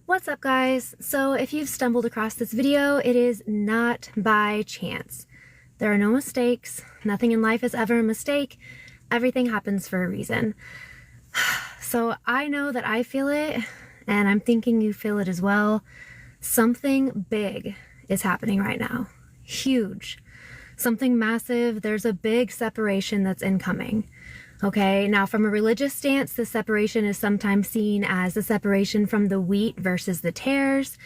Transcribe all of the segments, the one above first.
What's up, guys? So if you've stumbled across this video, it is not by chance. There are no mistakes. Nothing in life is ever a mistake. Everything happens for a reason. So I know that I feel it, and I'm thinking you feel it as well. Something big is happening right now. Huge. Something massive. There's a big separation that's incoming. Okay, now from a religious stance, the separation is sometimes seen as the separation from the wheat versus the tares.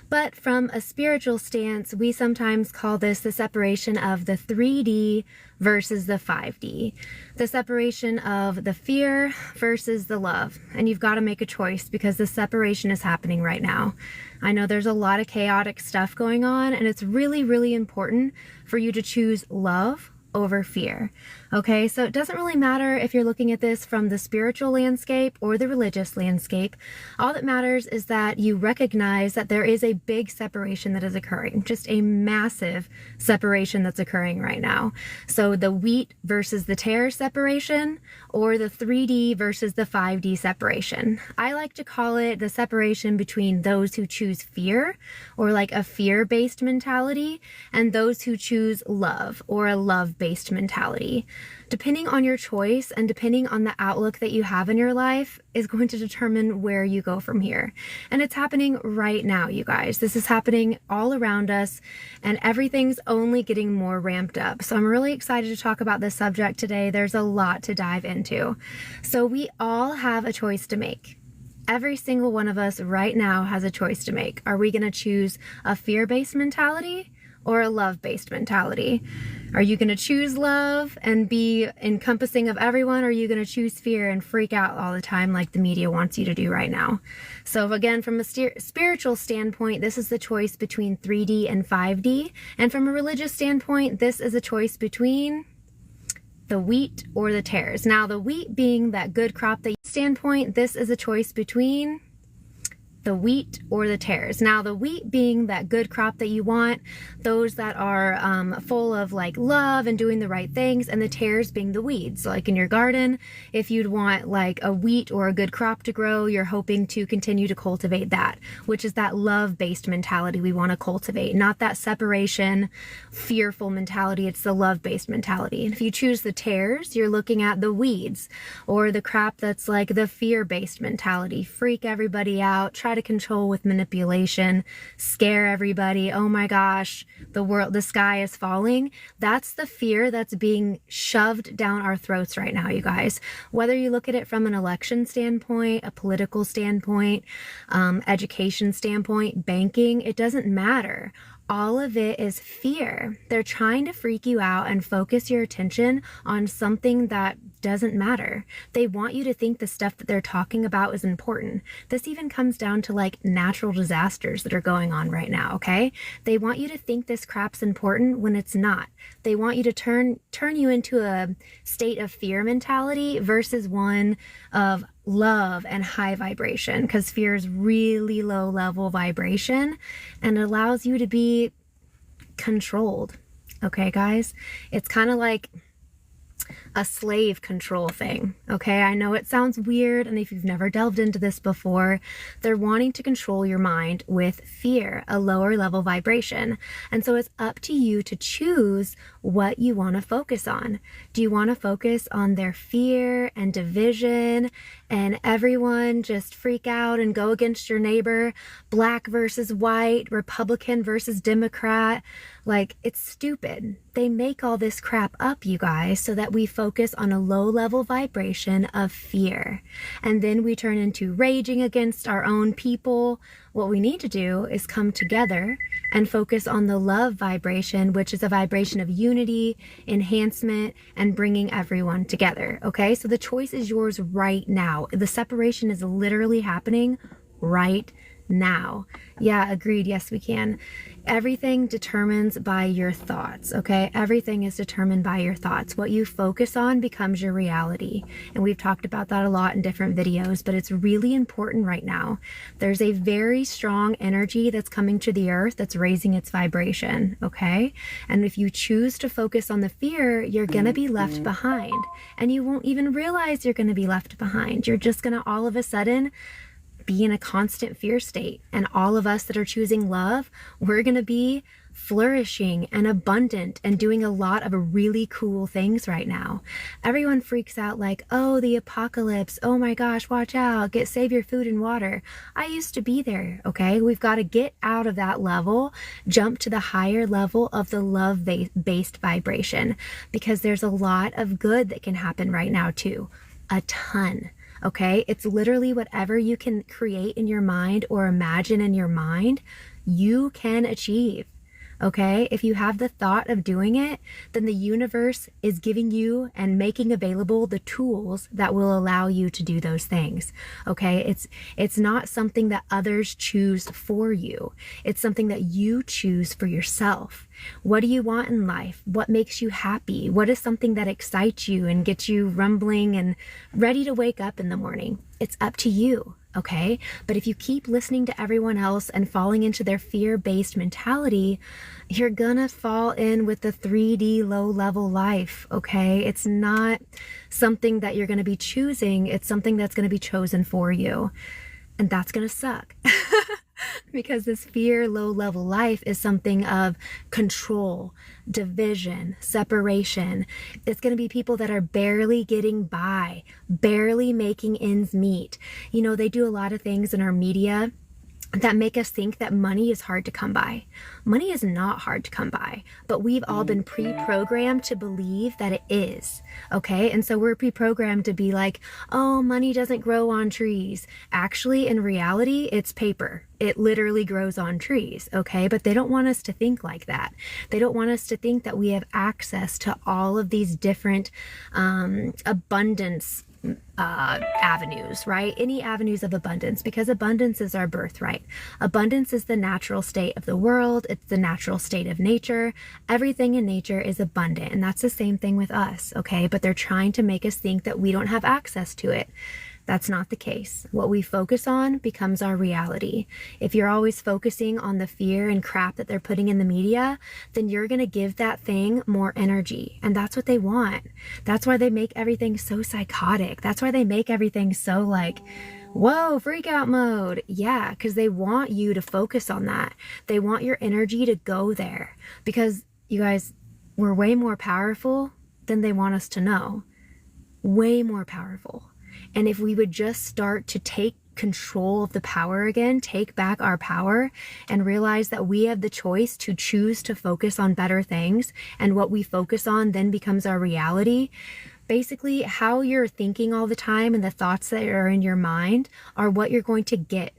But from a spiritual stance, we sometimes call this the separation of the 3D versus the 5D. The separation of the fear versus the love. And you've got to make a choice because the separation is happening right now. I know there's a lot of chaotic stuff going on, and it's really, really important for you to choose love over fear. Okay, so it doesn't really matter if you're looking at this from the spiritual landscape or the religious landscape. All that matters is that you recognize that there is a big separation that is occurring, just a massive separation that's occurring right now. So the wheat versus the tare separation, or the 3D versus the 5D separation. I like to call it the separation between those who choose fear, or like a fear-based mentality, and those who choose love, or a love-based mentality. Depending on your choice and depending on the outlook that you have in your life is going to determine where you go from here. And it's happening right now, you guys. This is happening all around us, and everything's only getting more ramped up. So I'm really excited to talk about this subject today. There's a lot to dive into. So we all have a choice to make. Every single one of us right now has a choice to make. Are we going to choose a fear-based mentality or a love-based mentality? Are you going to choose love and be encompassing of everyone, or are you going to choose fear and freak out all the time like the media wants you to do right now? So again, from a spiritual standpoint, this is the choice between 3D and 5D. And from a religious standpoint, this is a choice between the wheat or the tares. Now, the wheat being that good crop that standpoint, this is a choice between the wheat or the tares. Now, the wheat being that good crop that you want, those that are full of like love and doing the right things, and the tares being the weeds. So like in your garden, if you'd want like a wheat or a good crop to grow, you're hoping to continue to cultivate that, which is that love-based mentality we want to cultivate, not that separation, fearful mentality. It's the love-based mentality. And if you choose the tares, you're looking at the weeds or the crap that's like the fear-based mentality. Freak everybody out, try to control with manipulation, scare everybody. Oh my gosh, the sky is falling. That's the fear that's being shoved down our throats right now, you guys. Whether you look at it from an election standpoint, a political standpoint, education standpoint, banking, it doesn't matter. All of it is fear. They're trying to freak you out and focus your attention on something that doesn't matter. They want you to think the stuff that they're talking about is important. This even comes down to like natural disasters that are going on right now, okay? They want you to think this crap's important when it's not. They want you to turn you into a state of fear mentality versus one of love and high vibration, because fear is really low level vibration and it allows you to be controlled. Okay, guys? It's kind of like a slave control thing. Okay, I know it sounds weird, and if you've never delved into this before, they're wanting to control your mind with fear, a lower level vibration. And so it's up to you to choose what you want to focus on. Do you want to focus on their fear and division and everyone just freak out and go against your neighbor, black versus white, Republican versus Democrat? Like, it's stupid. They make all this crap up, you guys, so that we focus on a low level vibration of fear. And then we turn into raging against our own people. What we need to do is come together and focus on the love vibration, which is a vibration of unity, enhancement, and bringing everyone together. Okay, so the choice is yours right now. The separation is literally happening right now. Yeah, agreed. Yes, we can. Everything determines by your thoughts, okay? Everything is determined by your thoughts. What you focus on becomes your reality. And we've talked about that a lot in different videos, but it's really important right now. There's a very strong energy that's coming to the earth that's raising its vibration, okay? And if you choose to focus on the fear, you're gonna be left behind. And you won't even realize you're gonna be left behind. You're just gonna all of a sudden be in a constant fear state. And all of us that are choosing love, we're going to be flourishing and abundant and doing a lot of really cool things right now. Everyone freaks out like, oh, the apocalypse. Oh my gosh, watch out. Save your food and water. I used to be there. Okay. We've got to get out of that level, jump to the higher level of the love-based vibration, because there's a lot of good that can happen right now too. A ton. Okay. It's literally whatever you can create in your mind or imagine in your mind, you can achieve. Okay, if you have the thought of doing it, then the universe is giving you and making available the tools that will allow you to do those things. Okay, it's not something that others choose for you. It's something that you choose for yourself. What do you want in life? What makes you happy? What is something that excites you and gets you rumbling and ready to wake up in the morning? It's up to you. Okay. But if you keep listening to everyone else and falling into their fear-based mentality, you're gonna fall in with the 3D low-level life. Okay. It's not something that you're gonna be choosing. It's something that's gonna be chosen for you. And that's gonna suck. Because this fear low-level life is something of control, division, separation. It's going to be people that are barely getting by, barely making ends meet. You know, they do a lot of things in our media that make us think that money is hard to come by. Money is not hard to come by, but we've all been pre-programmed to believe that it is. Okay. And so we're pre-programmed to be like, oh, money doesn't grow on trees. Actually, in reality, it's paper. It literally grows on trees. Okay. But they don't want us to think like that. They don't want us to think that we have access to all of these different abundance avenues, right? Any avenues of abundance, because abundance is our birthright. Abundance is the natural state of the world. It's the natural state of nature. Everything in nature is abundant. And that's the same thing with us. Okay. But they're trying to make us think that we don't have access to it. That's not the case. What we focus on becomes our reality. If you're always focusing on the fear and crap that they're putting in the media, then you're going to give that thing more energy. And that's what they want. That's why they make everything so psychotic. That's why they make everything so like, whoa, freak out mode. Yeah, because they want you to focus on that. They want your energy to go there, because you guys, we're way more powerful than they want us to know. Way more powerful. And if we would just start to take control of the power again, take back our power, and realize that we have the choice to choose to focus on better things, and what we focus on then becomes our reality. Basically, how you're thinking all the time and the thoughts that are in your mind are what you're going to get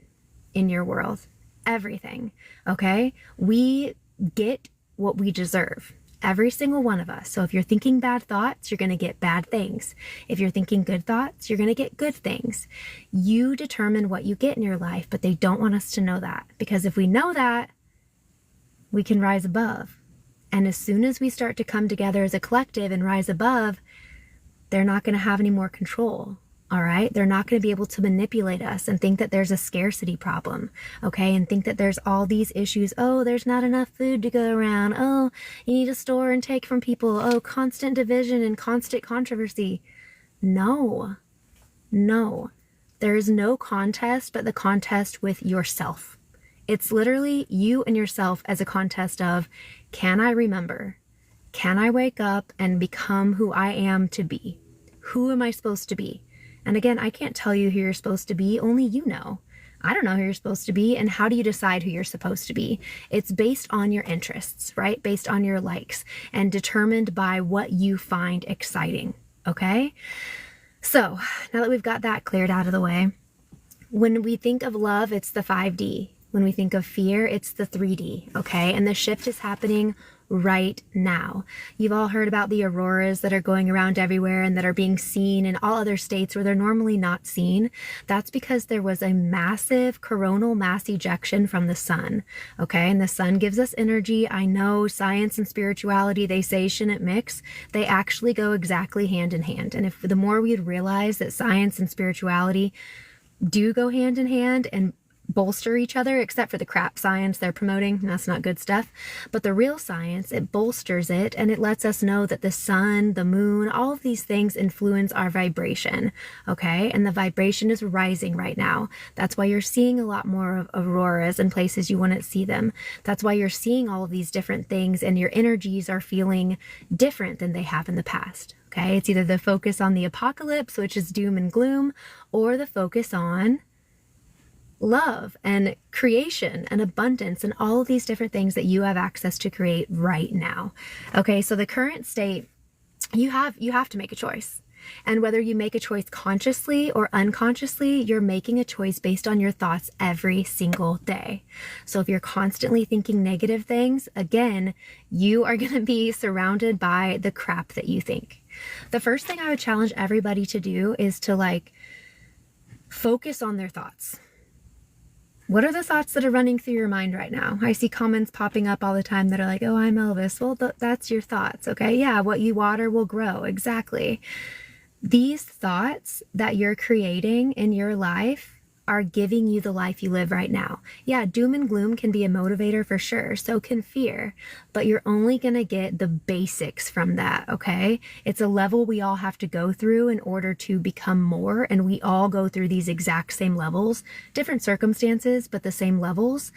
in your world. Everything. Okay? We get what we deserve. Every single one of us. So if you're thinking bad thoughts, you're going to get bad things. If you're thinking good thoughts, you're going to get good things. You determine what you get in your life, but they don't want us to know that, because if we know that, we can rise above. And as soon as we start to come together as a collective and rise above, they're not going to have any more control. All right. They're not going to be able to manipulate us and think that there's a scarcity problem. Okay. And think that there's all these issues. Oh, there's not enough food to go around. Oh, you need to store and take from people. Oh, constant division and constant controversy. No, there is no contest but the contest with yourself. It's literally you and yourself as a contest of, can I remember? Can I wake up and become who I am to be? Who am I supposed to be? And again, I can't tell you who you're supposed to be, only you know. I don't know who you're supposed to be, and how do you decide who you're supposed to be? It's based on your interests, right? Based on your likes, and determined by what you find exciting, okay? So, now that we've got that cleared out of the way, when we think of love, it's the 5D. When we think of fear, it's the 3D, okay? And the shift is happening right now. You've all heard about the auroras that are going around everywhere and that are being seen in all other states where they're normally not seen. That's because there was a massive coronal mass ejection from the sun, okay? And the sun gives us energy. I know science and spirituality, they say shouldn't mix. They actually go exactly hand in hand. And if the more we'd realize that science and spirituality do go hand in hand, and bolster each other, except for the crap science they're promoting. That's not good stuff. But the real science, it bolsters it, and it lets us know that the sun, the moon, all of these things influence our vibration, okay? And the vibration is rising right now. That's why you're seeing a lot more of auroras in places you wouldn't see them. That's why you're seeing all of these different things, and your energies are feeling different than they have in the past. Okay, it's either the focus on the apocalypse, which is doom and gloom, or the focus on love and creation and abundance and all of these different things that you have access to create right now. Okay, so the current state, you have to make a choice. And whether you make a choice consciously or unconsciously, you're making a choice based on your thoughts every single day. So if you're constantly thinking negative things, again, you are going to be surrounded by the crap that you think. The first thing I would challenge everybody to do is to focus on their thoughts. What are the thoughts that are running through your mind right now? I see comments popping up all the time that are like, oh, I'm Elvis. Well, that's your thoughts, okay? Yeah, what you water will grow. Exactly. These thoughts that you're creating in your life are giving you the life you live right now. Yeah, doom and gloom can be a motivator for sure. So can fear, but you're only going to get the basics from that, okay? It's a level we all have to go through in order to become more, and we all go through these exact same levels, different circumstances, but the same levels,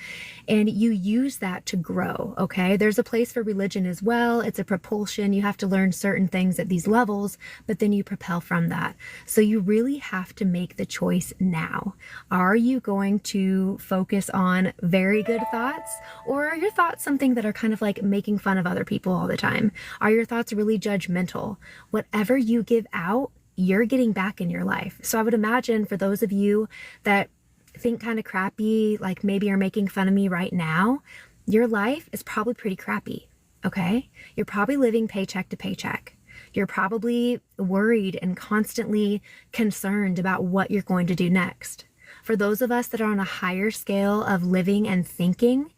and you use that to grow, okay? There's a place for religion as well. It's a propulsion. You have to learn certain things at these levels, but then you propel from that. So you really have to make the choice now. Are you going to focus on very good thoughts, or are your thoughts something that are kind of like making fun of other people all the time? Are your thoughts really judgmental? Whatever you give out, you're getting back in your life. So I would imagine for those of you that think kind of crappy, like maybe are making fun of me right now, your life is probably pretty crappy, okay? You're probably living paycheck to paycheck. You're probably worried and constantly concerned about what you're going to do next. For those of us that are on a higher scale of living and thinking,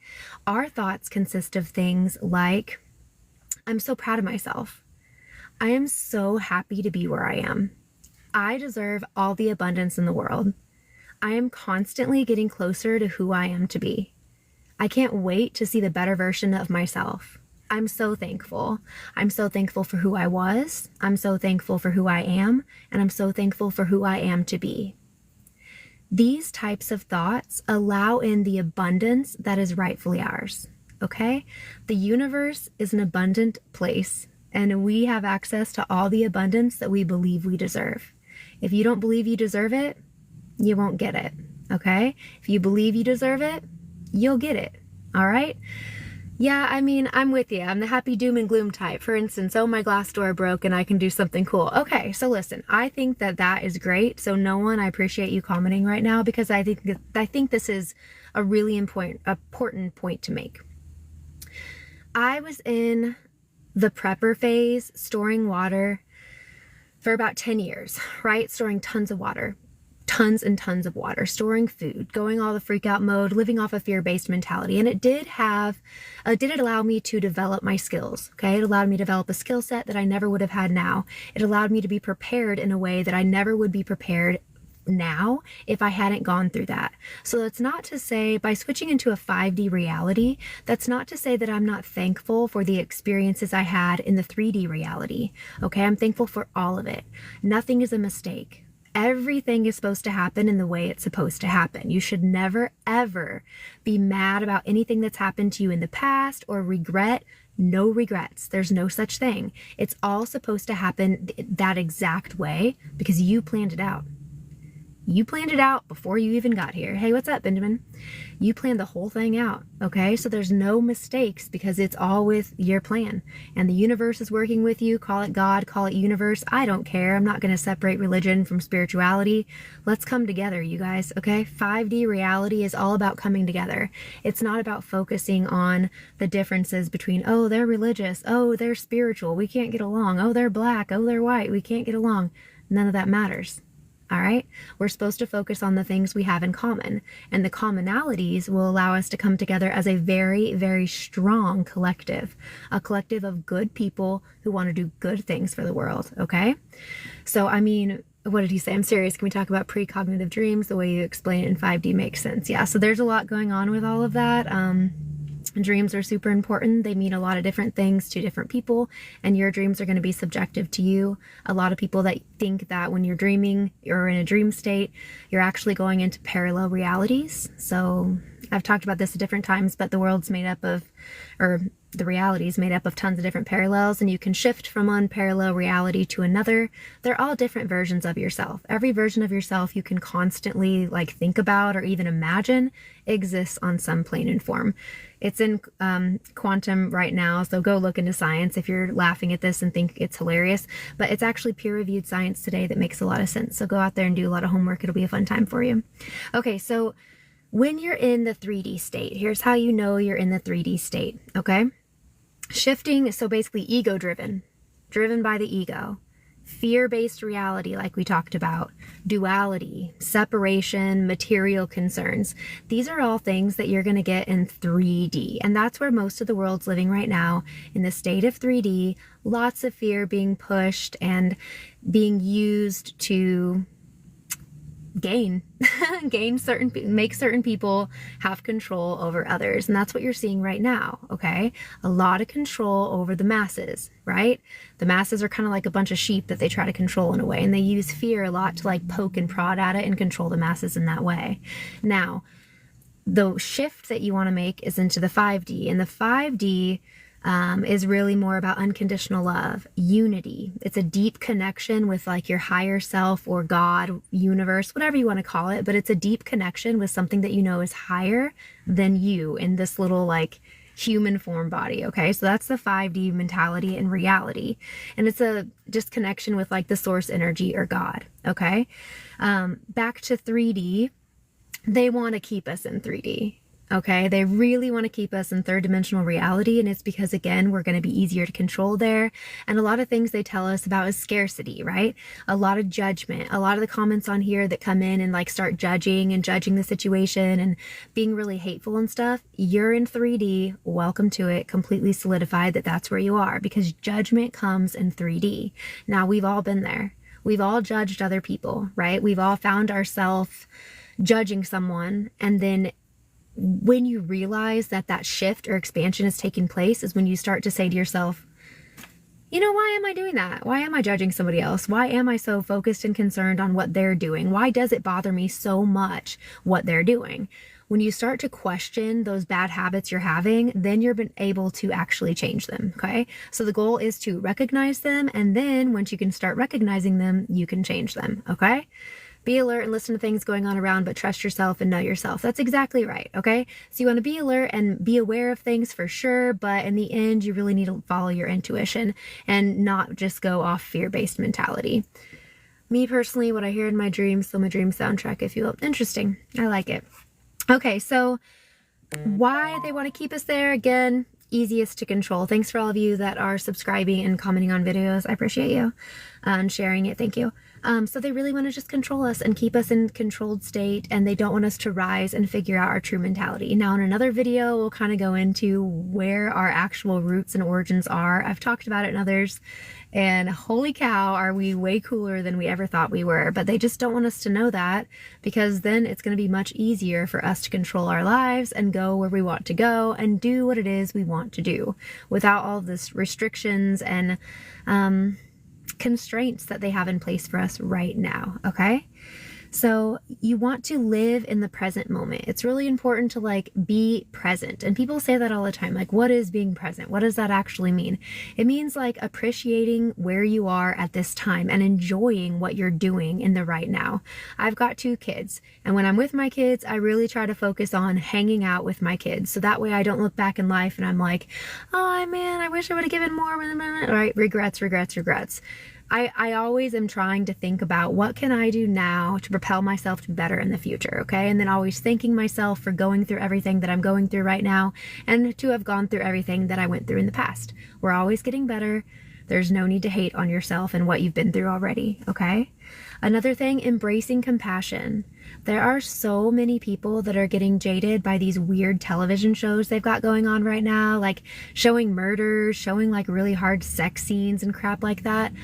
our thoughts consist of things like, I'm so proud of myself. I am so happy to be where I am. I deserve all the abundance in the world. I am constantly getting closer to who I am to be. I can't wait to see the better version of myself. I'm so thankful. I'm so thankful for who I was. I'm so thankful for who I am. And I'm so thankful for who I am to be. These types of thoughts allow in the abundance that is rightfully ours, okay? The universe is an abundant place, and we have access to all the abundance that we believe we deserve. If you don't believe you deserve it, you won't get it, okay? If you believe you deserve it, you'll get it, all right? Yeah, I mean, I'm with you. I'm the happy doom and gloom type. For instance, oh, my glass door broke and I can do something cool. Okay, so listen, I think that is great. So no one, I appreciate you commenting right now, because I think this is a really important point to make. I was in the prepper phase, storing water for about 10 years, right? Storing tons of water. Tons and tons of water, storing food, going all the freak out mode, living off a fear-based mentality. And it did allow me to develop my skills, okay? It allowed me to develop a skill set that I never would have had now. It allowed me to be prepared in a way that I never would be prepared now if I hadn't gone through that. So that's not to say, by switching into a 5D reality, that's not to say that I'm not thankful for the experiences I had in the 3D reality, okay? I'm thankful for all of it. Nothing is a mistake. Everything is supposed to happen in the way it's supposed to happen. You should never, ever be mad about anything that's happened to you in the past or regret. No regrets. There's no such thing. It's all supposed to happen that exact way because you planned it out. You planned it out before you even got here. Hey, what's up, Benjamin? You planned the whole thing out, okay? So there's no mistakes because it's all with your plan. And the universe is working with you. Call it God, call it universe. I don't care. I'm not going to separate religion from spirituality. Let's come together, you guys, okay? 5D reality is all about coming together. It's not about focusing on the differences between, oh, they're religious. Oh, they're spiritual. We can't get along. Oh, they're black. Oh, they're white. We can't get along. None of that matters. All right, we're supposed to focus on the things we have in common, and the commonalities will allow us to come together as a very, very strong collective, a collective of good people who want to do good things for the world. Okay, so I mean, what did he say? I'm serious. Can we talk about precognitive dreams? The way you explain it in 5D makes sense. Yeah, so there's a lot going on with all of that. Dreams are super important. They mean a lot of different things to different people, and your dreams are going to be subjective to you. A lot of people that think that when you're dreaming or in a dream state, you're actually going into parallel realities. So I've talked about this at different times, but the world's made up of, or the reality is made up of tons of different parallels, and you can shift from one parallel reality to another. They're all different versions of yourself. Every version of yourself you can constantly like think about or even imagine exists on some plane and form. It's in quantum right now, so go look into science if you're laughing at this and think it's hilarious, but it's actually peer-reviewed science today that makes a lot of sense. So go out there and do a lot of homework. It'll be a fun time for you. Okay, so when you're in the 3D state, here's how you know you're in the 3D state, okay? Shifting, so basically ego driven by the ego, fear-based reality like we talked about, duality, separation, material concerns. These are all things that you're going to get in 3D, and that's where most of the world's living right now, in the state of 3D. Lots of fear being pushed and being used to make certain people have control over others. And that's what you're seeing right now, okay? A lot of control over the masses, right? The masses are kind of like a bunch of sheep that they try to control in a way, and they use fear a lot to like poke and prod at it and control the masses in that way. Now, the shift that you want to make is into the 5D, and the 5D is really more about unconditional love, unity. It's a deep connection with like your higher self or God, universe, whatever you want to call it, but it's a deep connection with something that you know is higher than you in this little like human form body, okay? So that's the 5D mentality and reality. And it's a just connection with like the source energy or God, okay? Back to 3D, they want to keep us in 3D. Okay, they really want to keep us in third dimensional reality, and it's because, again, we're going to be easier to control there. And a lot of things they tell us about is scarcity, right? A lot of judgment. A lot of the comments on here that come in and like start judging the situation and being really hateful and stuff. You're in 3D. Welcome to it. Completely solidified that that's where you are, because judgment comes in 3D. Now, we've all been there. We've all judged other people, right? We've all found ourselves judging someone, and then when you realize that that shift or expansion is taking place is when you start to say to yourself, you know, why am I doing that? Why am I judging somebody else? Why am I so focused and concerned on what they're doing? Why does it bother me so much what they're doing? When you start to question those bad habits you're having, then you're able to actually change them, okay? So the goal is to recognize them, and then once you can start recognizing them, you can change them, okay? Be alert and listen to things going on around, but trust yourself and know yourself. That's exactly right, okay? So you want to be alert and be aware of things for sure, but in the end, you really need to follow your intuition and not just go off fear-based mentality. Me personally, what I hear in my dreams, so my dream soundtrack, if you will. Interesting. I like it. Okay, so why they want to keep us there, again, easiest to control. Thanks for all of you that are subscribing and commenting on videos. I appreciate you and sharing it. Thank you. So they really want to just control us and keep us in controlled state, and they don't want us to rise and figure out our true mentality. Now in another video, we'll kind of go into where our actual roots and origins are. I've talked about it in others, and holy cow, are we way cooler than we ever thought we were. But they just don't want us to know that, because then it's going to be much easier for us to control our lives and go where we want to go and do what it is we want to do without all this restrictions and constraints that they have in place for us right now, okay? So you want to live in the present moment. It's really important to like be present. And people say that all the time, like, what is being present? What does that actually mean? It means like appreciating where you are at this time and enjoying what you're doing in the right now. I've got 2 kids, and when I'm with my kids, I really try to focus on hanging out with my kids. So that way I don't look back in life and I'm like, oh man, I wish I would have given more, right? Regrets. I always am trying to think about what can I do now to propel myself to better in the future, okay? And then always thanking myself for going through everything that I'm going through right now and to have gone through everything that I went through in the past. We're always getting better. There's no need to hate on yourself and what you've been through already, okay? Another thing, embracing compassion. There are so many people that are getting jaded by these weird television shows they've got going on right now, like showing murders, showing like really hard sex scenes and crap like that.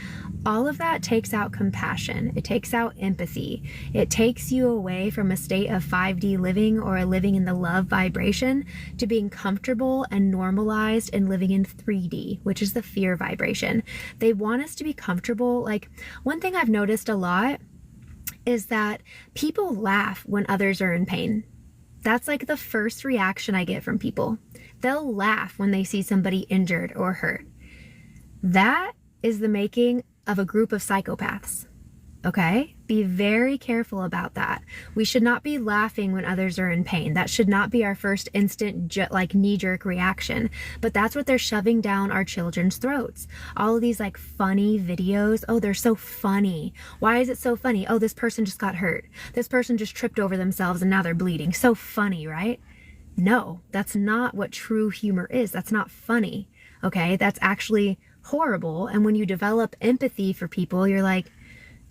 All of that takes out compassion. It takes out empathy. It takes you away from a state of 5D living or a living in the love vibration to being comfortable and normalized and living in 3D, which is the fear vibration. They want us to be comfortable. Like, one thing I've noticed a lot is that people laugh when others are in pain. That's like the first reaction I get from people. They'll laugh when they see somebody injured or hurt. That is the making of a group of psychopaths. Okay? Be very careful about that. We should not be laughing when others are in pain. That should not be our first instant like knee-jerk reaction. But that's what they're shoving down our children's throats. All of these like funny videos. Oh, they're so funny. Why is it so funny? Oh, this person just got hurt. This person just tripped over themselves and now they're bleeding. So funny, right? No, that's not what true humor is. That's not funny. Okay? That's actually horrible. And when you develop empathy for people, you're like,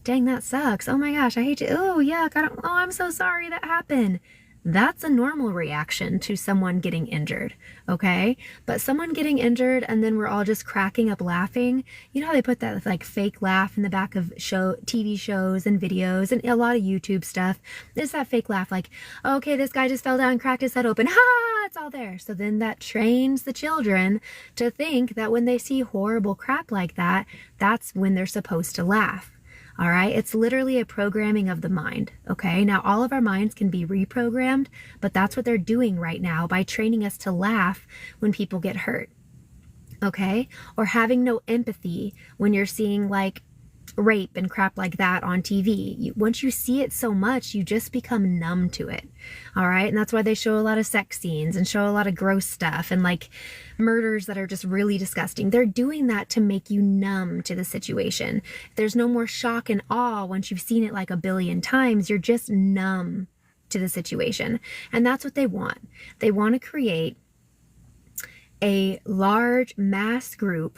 dang, that sucks. Oh my gosh, I hate you. Oh, yuck. Oh, I'm so sorry that happened. That's a normal reaction to someone getting injured, okay? But someone getting injured and then we're all just cracking up laughing. You know how they put that like fake laugh in the back of TV shows and videos and a lot of YouTube stuff? There's that fake laugh like, okay, this guy just fell down and cracked his head open. Ha! It's all there. So then that trains the children to think that when they see horrible crap like that, that's when they're supposed to laugh. All right. It's literally a programming of the mind. Okay. Now, all of our minds can be reprogrammed, but that's what they're doing right now by training us to laugh when people get hurt. Okay. Or having no empathy when you're seeing like rape and crap like that on TV. Once you see it so much, you just become numb to it. All right. And that's why they show a lot of sex scenes and show a lot of gross stuff and like murders that are just really disgusting. They're doing that to make you numb to the situation. There's no more shock and awe once you've seen it like a billion times. You're just numb to the situation. And that's what they want. They want to create a large mass group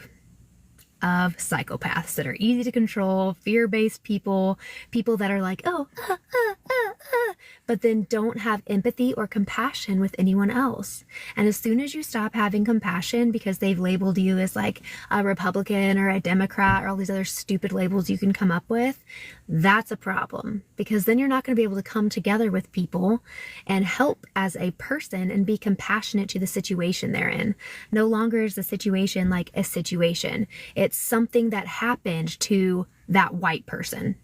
of psychopaths that are easy to control, fear-based people that are like, oh, but then don't have empathy or compassion with anyone else. And as soon as you stop having compassion because they've labeled you as like a Republican or a Democrat or all these other stupid labels you can come up with, that's a problem, because then you're not going to be able to come together with people and help as a person and be compassionate to the situation they're in. No longer is the situation like a situation. It's something that happened to that white person,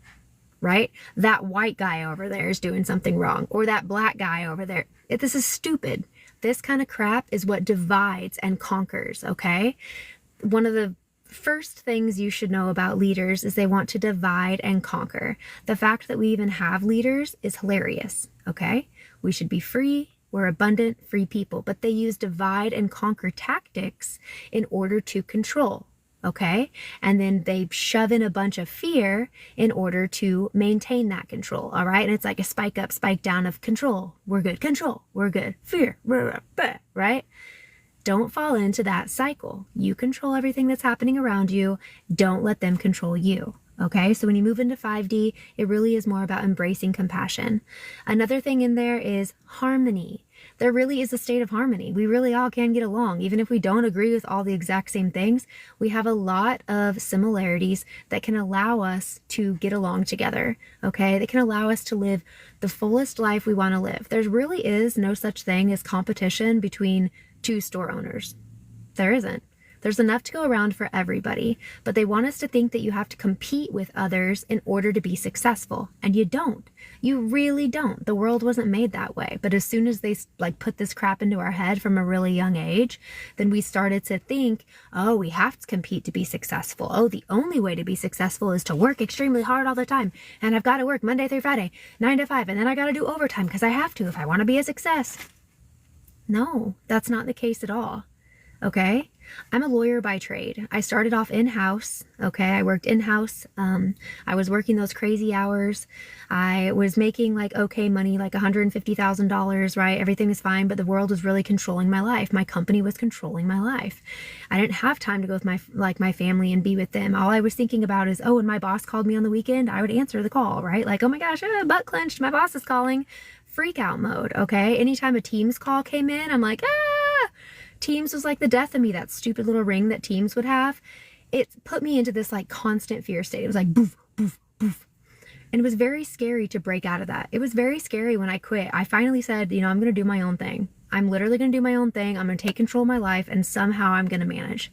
right? That white guy over there is doing something wrong, or that black guy over there. This is stupid. This kind of crap is what divides and conquers, okay? One of the first things you should know about leaders is they want to divide and conquer. The fact that we even have leaders is hilarious, okay? We should be free. We're abundant, free people, but they use divide and conquer tactics in order to control. Okay. And then they shove in a bunch of fear in order to maintain that control. All right. And it's like a spike up, spike down of control. We're good. Control. We're good. Fear. Right. Don't fall into that cycle. You control everything that's happening around you. Don't let them control you. Okay, so when you move into 5D, it really is more about embracing compassion. Another thing in there is harmony. There really is a state of harmony. We really all can get along. Even if we don't agree with all the exact same things, we have a lot of similarities that can allow us to get along together. Okay, that can allow us to live the fullest life we want to live. There really is no such thing as competition between two store owners. There isn't. There's enough to go around for everybody, but they want us to think that you have to compete with others in order to be successful. And you don't. You really don't. The world wasn't made that way. But as soon as they like put this crap into our head from a really young age, then we started to think, oh, we have to compete to be successful. Oh, the only way to be successful is to work extremely hard all the time. And I've got to work Monday through Friday, 9 to 5, and then I got to do overtime because I have to if I want to be a success. No, that's not the case at all. Okay? I'm a lawyer by trade. I started off in-house. Okay. I worked in-house. I was working those crazy hours. I was making like okay money, like $150,000, right? Everything was fine, but the world was really controlling my life. My company was controlling my life. I didn't have time to go with my family and be with them. All I was thinking about is, oh, when my boss called me on the weekend, I would answer the call, right? Like, oh my gosh, butt clenched, my boss is calling. Freak out mode. Okay. Anytime a Teams call came in, I'm like, ah. Teams was like the death of me, that stupid little ring that Teams would have. It put me into this like constant fear state. It was like boof, boof, boof. And it was very scary to break out of that. It was very scary when I quit. I finally said, I'm going to do my own thing. I'm literally going to do my own thing. I'm going to take control of my life and somehow I'm going to manage.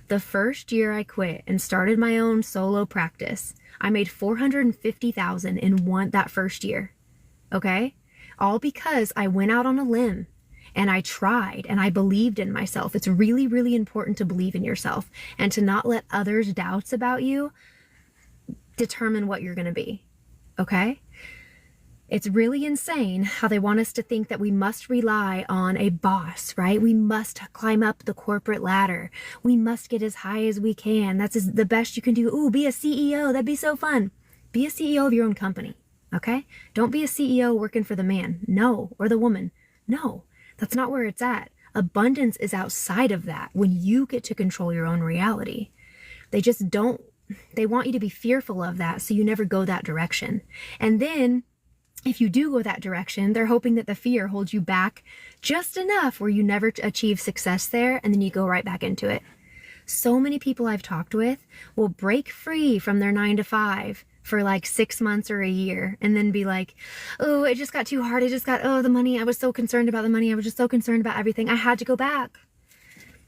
The first year I quit and started my own solo practice, I made $450,000 in that first year. Okay? All because I went out on a limb. And I tried and I believed in myself. It's really, really important to believe in yourself and to not let others' doubts about you determine what you're going to be. Okay? It's really insane how they want us to think that we must rely on a boss, right? We must climb up the corporate ladder. We must get as high as we can. That's the best you can do. Ooh, be a CEO. That'd be so fun. Be a CEO of your own company. Okay? Don't be a CEO working for the man. No. Or the woman. No. That's not where it's at. Abundance is outside of that when you get to control your own reality. They want you to be fearful of that so you never go that direction. And then if you do go that direction, they're hoping that the fear holds you back just enough where you never achieve success there and then you go right back into it. So many people I've talked with will break free from their 9-to-5 for like 6 months or a year and then be like, oh, it just got too hard. The money. I was so concerned about the money. I was just so concerned about everything. I had to go back.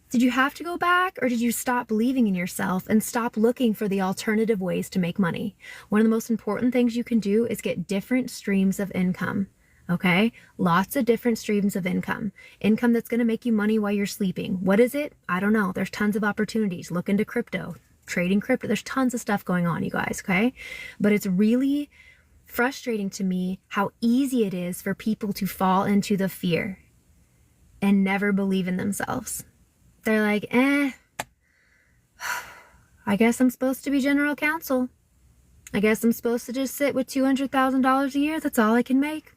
Did you have to go back or did you stop believing in yourself and stop looking for the alternative ways to make money? One of the most important things you can do is get different streams of income. Okay? Lots of different streams of income. Income that's going to make you money while you're sleeping. What is it? I don't know. There's tons of opportunities. Look into crypto. Trading crypto. There's tons of stuff going on, you guys, okay? But it's really frustrating to me how easy it is for people to fall into the fear and never believe in themselves. They're like, I guess I'm supposed to be general counsel. I guess I'm supposed to just sit with $200,000 a year. That's all I can make.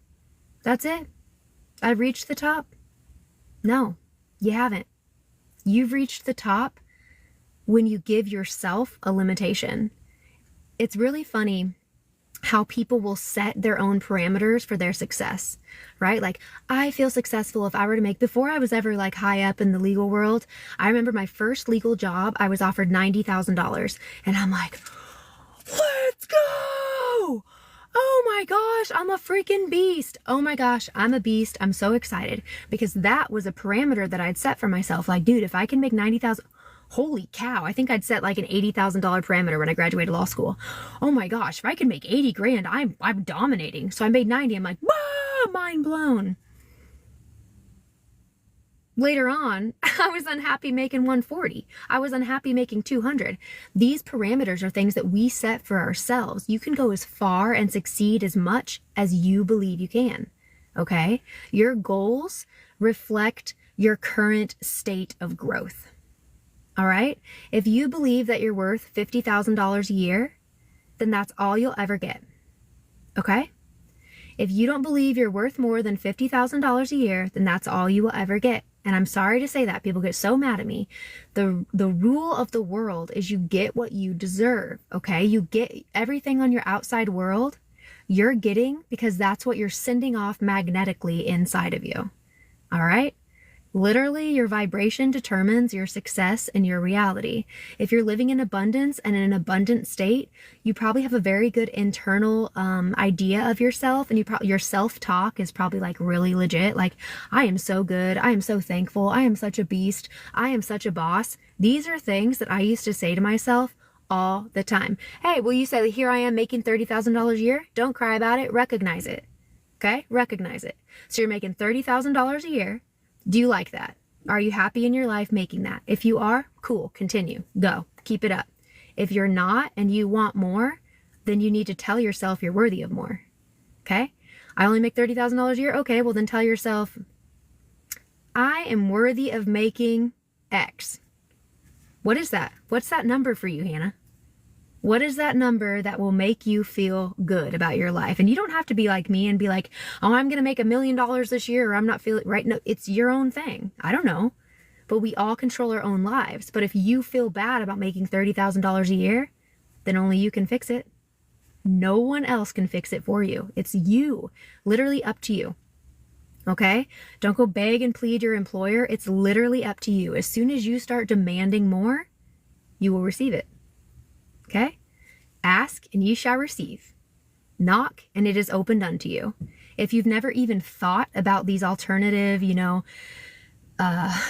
That's it. I've reached the top. No, you haven't. You've reached the top when you give yourself a limitation. It's really funny how people will set their own parameters for their success, right? Like, I feel successful if I were to make, before I was ever like high up in the legal world, I remember my first legal job, I was offered $90,000 and I'm like, let's go. Oh my gosh, I'm a freaking beast. Oh my gosh, I'm a beast. I'm so excited because that was a parameter that I'd set for myself. Like, dude, if I can make 90,000, holy cow, I think I'd set like an $80,000 parameter when I graduated law school. Oh my gosh, if I can make 80 grand, I'm dominating. So I made 90. I'm like, whoa, mind blown. Later on, I was unhappy making 140. I was unhappy making 200. These parameters are things that we set for ourselves. You can go as far and succeed as much as you believe you can. Okay? Your goals reflect your current state of growth. All right? If you believe that you're worth $50,000 a year, then that's all you'll ever get. Okay? If you don't believe you're worth more than $50,000 a year, then that's all you will ever get. And I'm sorry to say that. People get so mad at me. The rule of the world is you get what you deserve. Okay? You get everything on your outside world, you're getting because that's what you're sending off magnetically inside of you. All right? Literally, your vibration determines your success and your reality. If you're living in abundance and in an abundant state, you probably have a very good internal idea of yourself, and your self-talk is probably like really legit. Like, I am so good. I am so thankful. I am such a beast. I am such a boss. These are things that I used to say to myself all the time. Hey, will you say, here I am making $30,000 a year? Don't cry about it. Recognize it. Okay? Recognize it. So you're making $30,000 a year. Do you like that? Are you happy in your life making that? If you are, cool, continue, go, keep it up. If you're not and you want more, then you need to tell yourself you're worthy of more. Okay? I only make $30,000 a year. Okay, well then tell yourself, I am worthy of making X. What is that? What's that number for you, Hannah? What is that number that will make you feel good about your life? And you don't have to be like me and be like, oh, I'm going to make $1 million this year, or I'm not feeling right. No, it's your own thing. I don't know. But we all control our own lives. But if you feel bad about making $30,000 a year, then only you can fix it. No one else can fix it for you. It's you. Literally up to you. Okay? Don't go beg and plead your employer. It's literally up to you. As soon as you start demanding more, you will receive it. Okay? Ask and ye shall receive. Knock and it is opened unto you. If you've never even thought about these alternative,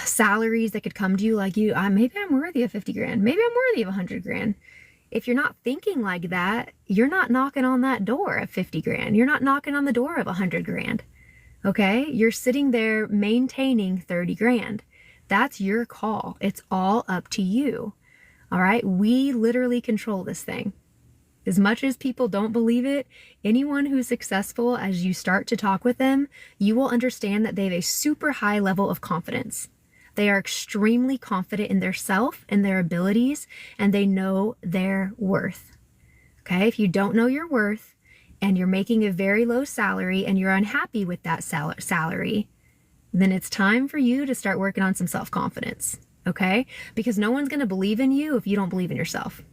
salaries that could come to you, like maybe I'm worthy of 50 grand. Maybe I'm worthy of 100 grand. If you're not thinking like that, you're not knocking on that door of 50 grand. You're not knocking on the door of 100 grand. Okay? You're sitting there maintaining 30 grand. That's your call. It's all up to you. All right? We literally control this thing. As much as people don't believe it, anyone who's successful, as you start to talk with them, you will understand that they have a super high level of confidence. They are extremely confident in their self and their abilities, and they know their worth. Okay? If you don't know your worth and you're making a very low salary and you're unhappy with that salary, then it's time for you to start working on some self-confidence. Okay? Because no one's going to believe in you if you don't believe in yourself.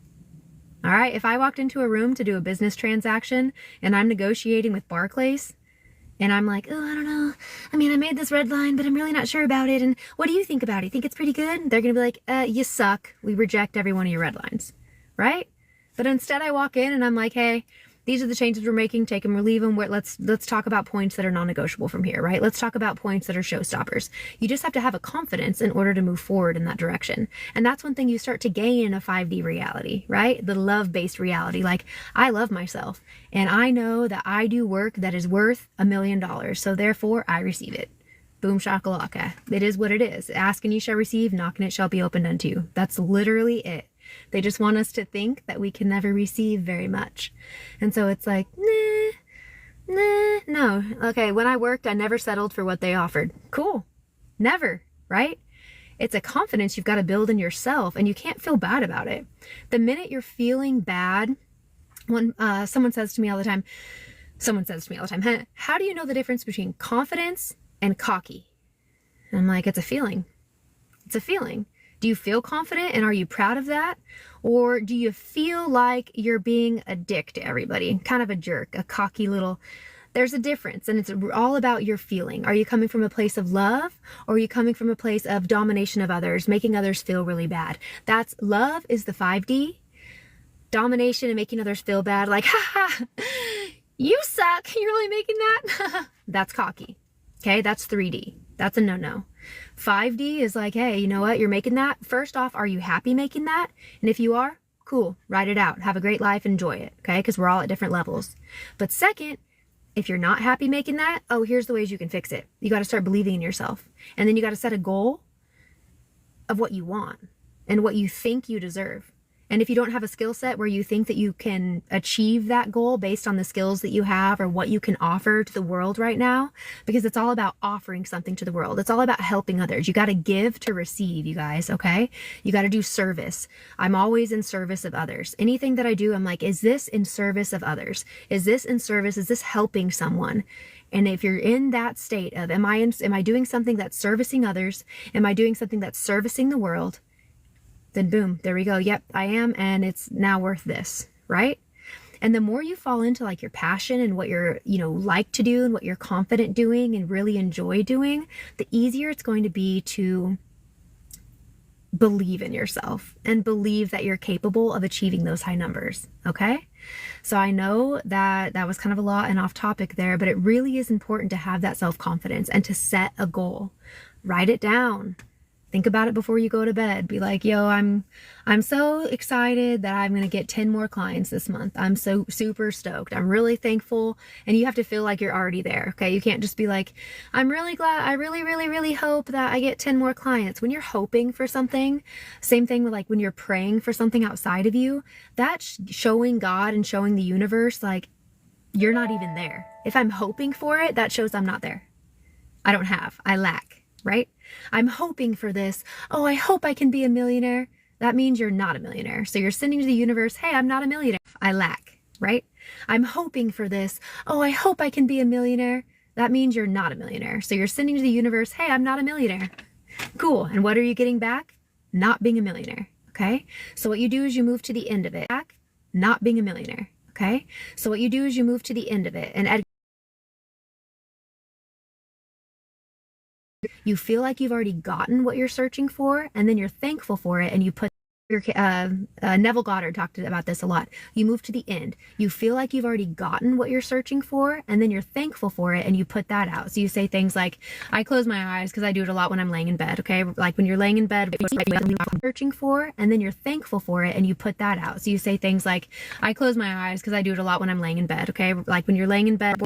All right? If I walked into a room to do a business transaction and I'm negotiating with Barclays and I'm like, oh, I don't know. I mean, I made this red line, but I'm really not sure about it. And what do you think about it? You think it's pretty good? They're going to be like, you suck. We reject every one of your red lines. Right? But instead I walk in and I'm like, hey, these are the changes we're making. Take them or leave them. Let's talk about points that are non-negotiable from here, right? Let's talk about points that are showstoppers. You just have to have a confidence in order to move forward in that direction. And that's one thing you start to gain in a 5D reality, right? The love-based reality. Like, I love myself and I know that I do work that is worth $1 million. So therefore I receive it. Boom shakalaka. It is what it is. Ask and you shall receive. Knock and it shall be opened unto you. That's literally it. They just want us to think that we can never receive very much. And so it's like, no. Okay, when I worked, I never settled for what they offered. Cool. Never, right? It's a confidence you've got to build in yourself, and you can't feel bad about it. The minute you're feeling bad, when someone says to me all the time, how do you know the difference between confidence and cocky? And I'm like, it's a feeling. It's a feeling. Do you feel confident and are you proud of that? Or do you feel like you're being a dick to everybody? Kind of a jerk, a cocky little... There's a difference, and it's all about your feeling. Are you coming from a place of love, or are you coming from a place of domination of others, making others feel really bad? That's love is the 5D. Domination and making others feel bad, like, you suck, you're really making that? That's cocky. Okay, that's 3D. That's a no-no. 5D is like, hey, you know what? You're making that. First off, are you happy making that? And if you are, cool, write it out. Have a great life, enjoy it, okay? Because we're all at different levels. But second, if you're not happy making that, oh, here's the ways you can fix it. You got to start believing in yourself. And then you got to set a goal of what you want and what you think you deserve. And if you don't have a skill set where you think that you can achieve that goal based on the skills that you have or what you can offer to the world right now, because it's all about offering something to the world. It's all about helping others. You got to give to receive, you guys, okay? You got to do service. I'm always in service of others. Anything that I do, I'm like, is this in service of others? Is this in service? Is this helping someone? And if you're in that state of, am I doing something that's servicing others? Am I doing something that's servicing the world? Then boom, there we go. Yep, I am. And it's now worth this, right? And the more you fall into like your passion and what you're, like to do and what you're confident doing and really enjoy doing, the easier it's going to be to believe in yourself and believe that you're capable of achieving those high numbers. Okay. So I know that that was kind of a lot and off topic there, but it really is important to have that self-confidence and to set a goal. Write it down. Think about it before you go to bed. Be like, yo, I'm so excited that I'm going to get 10 more clients this month. I'm so super stoked. I'm really thankful. And you have to feel like you're already there. Okay. You can't just be like, I'm really glad. I really, really, really hope that I get 10 more clients. When you're hoping for something, same thing with like when you're praying for something outside of you, that's showing God and showing the universe, like, you're not even there. If I'm hoping for it, that shows I'm not there. I don't have, I lack, right? I'm hoping for this. Oh, I hope I can be a millionaire. that means you're not a millionaire. So you're sending to the universe, hey, I'm not a millionaire. I lack, right? I'm hoping for this. Oh, I hope I can be a millionaire. That means you're not a millionaire. So you're sending to the universe, hey, I'm not a millionaire. Cool. And what are you getting back? Not being a millionaire. Okay. So what you do is you move to the end of it. Back, not being a millionaire. Okay. So what you do is you move to the end of it. And you feel like you've already gotten what you're searching for, and then you're thankful for it, and you put your Neville Goddard talked about this a lot. You move to the end. You feel like you've already gotten what you're searching for, and then you're thankful for it, and you put that out. So you say things like, I close my eyes, because I do it a lot when I'm laying in bed, okay? Like when you're laying in bed, searching for, and then you're thankful for it, and you put that out. So you say things like, I close my eyes, because I do it a lot when I'm laying in bed, okay? Like when you're laying in bed,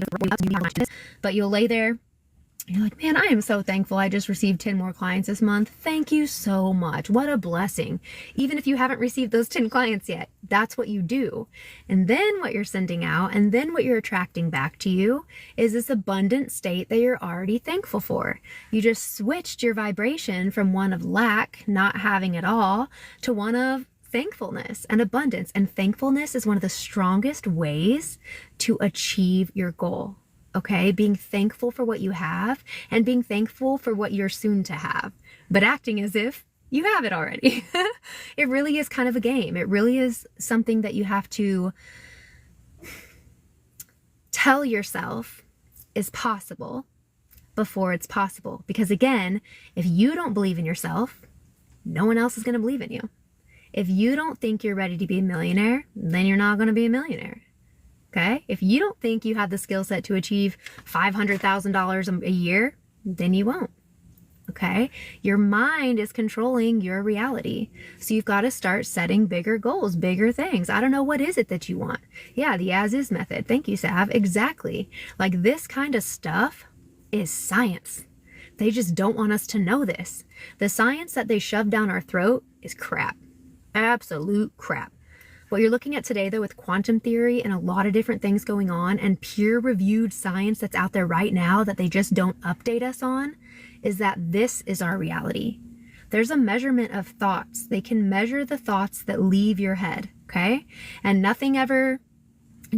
but you'll lay there, you're like, man, I am so thankful I just received 10 more clients this month. Thank you so much. What a blessing. Even if you haven't received those 10 clients yet, that's what you do. And then what you're sending out, and then what you're attracting back to you is this abundant state that you're already thankful for. You just switched your vibration from one of lack, not having it all, to one of thankfulness and abundance. And thankfulness is one of the strongest ways to achieve your goal. Okay, being thankful for what you have and being thankful for what you're soon to have, but acting as if you have it already. It really is kind of a game. It really is something that you have to tell yourself is possible before it's possible. Because again, if you don't believe in yourself, no one else is going to believe in you. If you don't think you're ready to be a millionaire, then you're not going to be a millionaire. Okay. If you don't think you have the skill set to achieve $500,000 a year, then you won't. Okay. Your mind is controlling your reality. So you've got to start setting bigger goals, bigger things. I don't know. What is it that you want? Yeah. The as is method. Thank you, Sav. Exactly. Like this kind of stuff is science. They just don't want us to know this. The science that they shove down our throat is crap. Absolute crap. What you're looking at today, though, with quantum theory and a lot of different things going on and peer-reviewed science that's out there right now that they just don't update us on, is that this is our reality. There's a measurement of thoughts. They can measure the thoughts that leave your head, okay? And nothing ever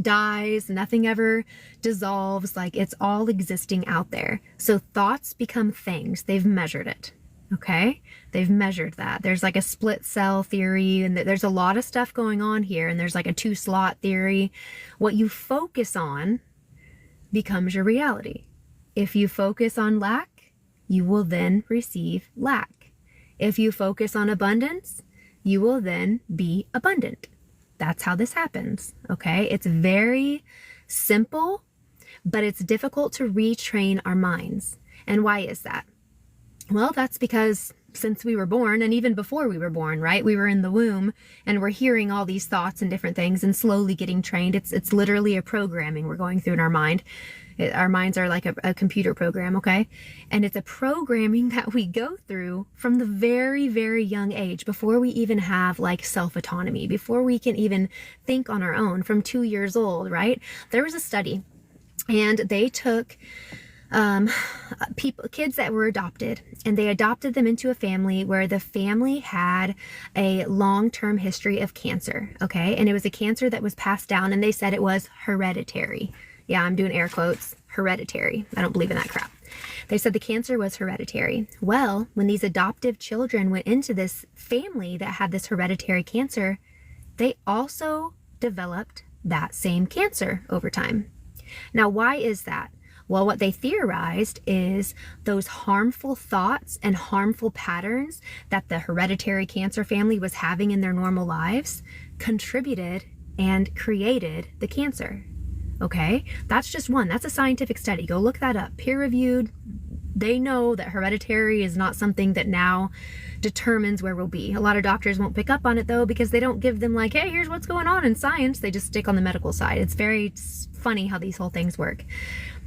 dies, nothing ever dissolves. Like, it's all existing out there. So thoughts become things. They've measured it. Okay, they've measured that. There's like a split cell theory, and there's a lot of stuff going on here, and there's like a 2-slot theory. What you focus on becomes your reality. If you focus on lack, you will then receive lack. If you focus on abundance, you will then be abundant. That's how this happens. Okay, it's very simple, but it's difficult to retrain our minds. And why is that? Well, that's because since we were born, and even before we were born, right? We were in the womb and we're hearing all these thoughts and different things and slowly getting trained. It's literally a programming we're going through in our mind. Our minds are like a computer program, okay? And it's a programming that we go through from the very, very young age, before we even have like self-autonomy, before we can even think on our own, from 2 years old, right? There was a study, and they took kids that were adopted, and they adopted them into a family where the family had a long-term history of cancer, okay? And it was a cancer that was passed down, and they said it was hereditary. Yeah, I'm doing air quotes, hereditary. I don't believe in that crap. They said the cancer was hereditary. Well, when these adoptive children went into this family that had this hereditary cancer, they also developed that same cancer over time. Now, why is that? Well, what they theorized is those harmful thoughts and harmful patterns that the hereditary cancer family was having in their normal lives contributed and created the cancer. Okay, that's just one. That's a scientific study. Go look that up. Peer-reviewed. They know that hereditary is not something that now determines where we'll be. A lot of doctors won't pick up on it, though, because they don't give them like, hey, here's what's going on in science. They just stick on the medical side. It's very funny how these whole things work.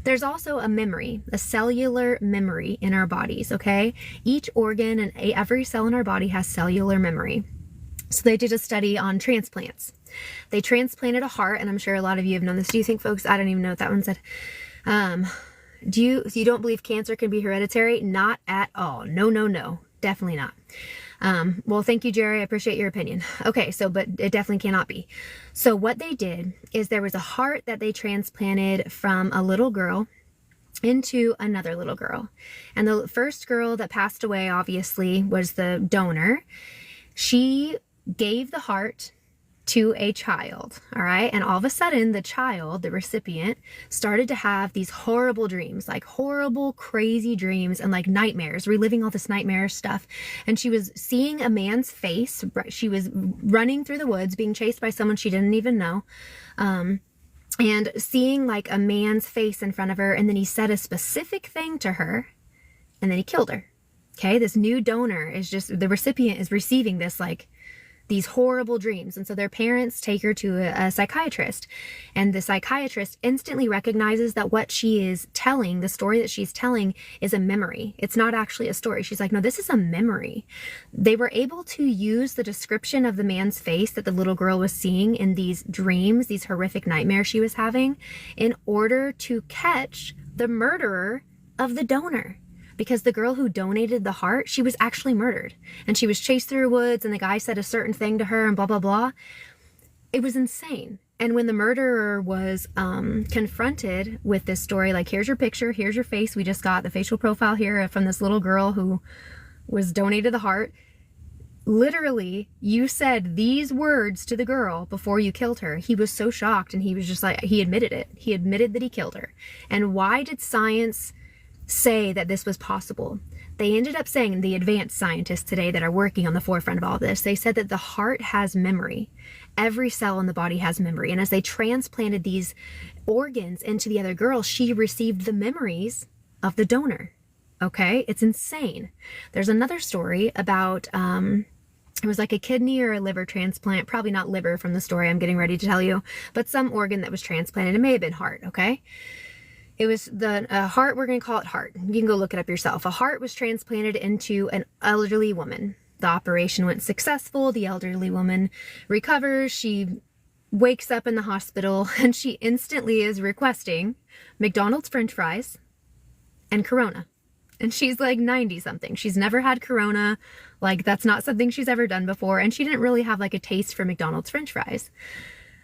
There's also a memory, a cellular memory in our bodies, okay? Each organ and every cell in our body has cellular memory. So they did a study on transplants. They transplanted a heart, and I'm sure a lot of you have known this. Do you think, folks, I don't even know what that one said. You don't believe cancer can be hereditary? Not at all. No, no, no. Definitely not. Well, thank you, Jerry. I appreciate your opinion. Okay, so, but it definitely cannot be. So what they did is there was a heart that they transplanted from a little girl into another little girl. And the first girl that passed away, obviously, was the donor. She gave the heart to a child, all right? And all of a sudden, the child, the recipient, started to have these horrible dreams, like horrible, crazy dreams and like nightmares, reliving all this nightmare stuff. And she was seeing a man's face. She was running through the woods, being chased by someone she didn't even know. And seeing like a man's face in front of her. And then he said a specific thing to her and then he killed her. Okay. This new donor is just, the recipient is receiving this, like, these horrible dreams. And so their parents take her to a psychiatrist, and the psychiatrist instantly recognizes that what she is telling, the story that she's telling, is a memory. It's not actually a story. She's like, no, this is a memory. They were able to use the description of the man's face that the little girl was seeing in these dreams, these horrific nightmares she was having, in order to catch the murderer of the donor. Because the girl who donated the heart, she was actually murdered. And she was chased through woods, and the guy said a certain thing to her and blah, blah, blah. It was insane. And when the murderer was confronted with this story, like, here's your picture, here's your face. We just got the facial profile here from this little girl who was donated the heart. Literally, you said these words to the girl before you killed her. He was so shocked, and he was just like, he admitted it. He admitted that he killed her. And why did science say that this was possible? They ended up saying, the advanced scientists today that are working on the forefront of all this, they said that the heart has memory. Every cell in the body has memory. And as they transplanted these organs into the other girl, she received the memories of the donor. Okay, it's insane. There's another story about, it was like a kidney or a liver transplant, probably not liver from the story I'm getting ready to tell you, but some organ that was transplanted. It may have been heart, okay? It was the heart, we're going to call it heart. You can go look it up yourself. A heart was transplanted into an elderly woman. The operation went successful. The elderly woman recovers. She wakes up in the hospital, and she instantly is requesting McDonald's French fries and Corona. And she's like 90 something. She's never had Corona. Like, that's not something she's ever done before. And she didn't really have like a taste for McDonald's French fries.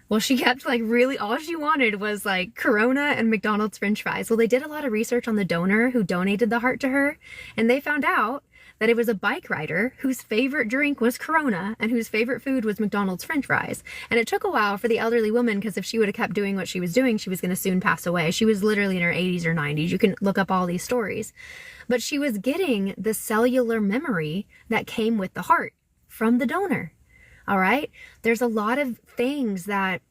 Well, she kept like, really, all she wanted was like Corona and McDonald's French fries. Well, they did a lot of research on the donor who donated the heart to her, and they found out that it was a bike rider whose favorite drink was Corona and whose favorite food was McDonald's French fries. And it took a while for the elderly woman, because if she would have kept doing what she was doing, she was going to soon pass away. She was literally in her 80s or 90s. You can look up all these stories. But she was getting the cellular memory that came with the heart from the donor. All right. There's a lot of things that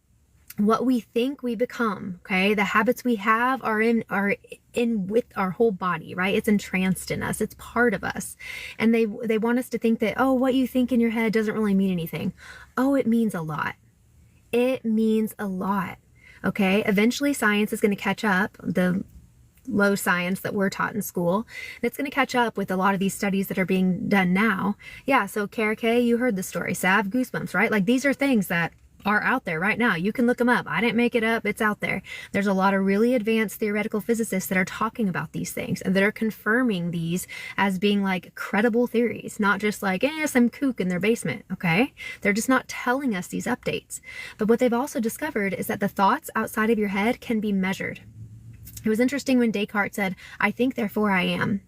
what we think we become, okay? The habits we have are in with our whole body, right? It's entranced in us. It's part of us. And they want us to think that, oh, what you think in your head doesn't really mean anything. Oh, it means a lot. It means a lot. Okay. Eventually science is going to catch up, the low science that we're taught in school. And it's going to catch up with a lot of these studies that are being done now. Yeah. So Kara Kay, you heard the story. Sav, goosebumps, right? Like, these are things that are out there right now. You can look them up. I didn't make it up. It's out there. There's a lot of really advanced theoretical physicists that are talking about these things, and that are confirming these as being like credible theories, not just like, some kook in their basement. Okay. They're just not telling us these updates. But what they've also discovered is that the thoughts outside of your head can be measured. It was interesting when Descartes said, I think, therefore I am.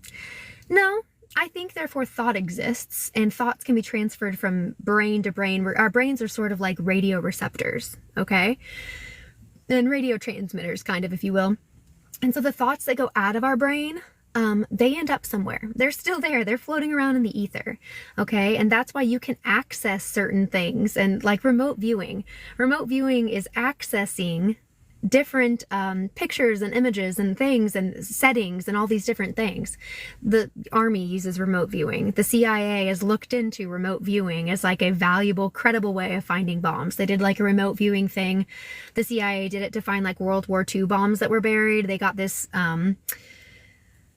No, I think, therefore thought exists, and thoughts can be transferred from brain to brain. Our brains are sort of like radio receptors, okay? And radio transmitters, kind of, if you will. And so the thoughts that go out of our brain, they end up somewhere. They're still there. They're floating around in the ether, okay? And that's why you can access certain things. And like remote viewing. Remote viewing is accessing different pictures and images and things and settings and all these different things. The Army uses remote viewing. The CIA has looked into remote viewing as like a valuable, credible way of finding bombs. They did like a remote viewing thing. The CIA did it to find like World War II bombs that were buried. They got this, I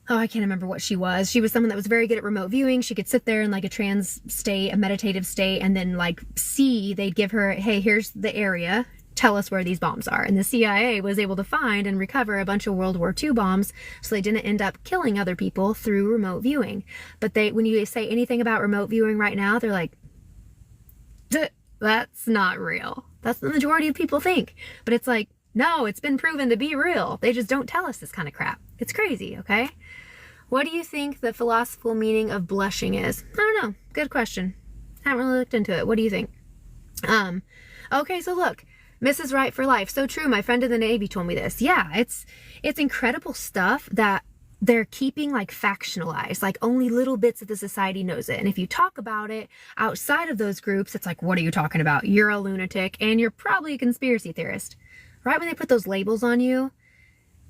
can't remember what she was. She was someone that was very good at remote viewing. She could sit there in like a trance state, a meditative state, and then like they'd give her, hey, here's the area. tell us where these bombs are. And the CIA was able to find and recover a bunch of World War II bombs, so they didn't end up killing other people through remote viewing. But when you say anything about remote viewing right now, they're like, that's not real. That's the majority of people think. But it's like, no, it's been proven to be real. They just don't tell us this kind of crap. It's crazy, okay? What do you think the philosophical meaning of blushing is? I don't know. Good question. Haven't really looked into it. What do you think? Okay, so look, Mrs. Right for life. So true. My friend in the Navy told me this. Yeah, it's incredible stuff that they're keeping like factionalized, like only little bits of the society knows it. And if you talk about it outside of those groups, it's like, what are you talking about? You're a lunatic and you're probably a conspiracy theorist. Right when they put those labels on you,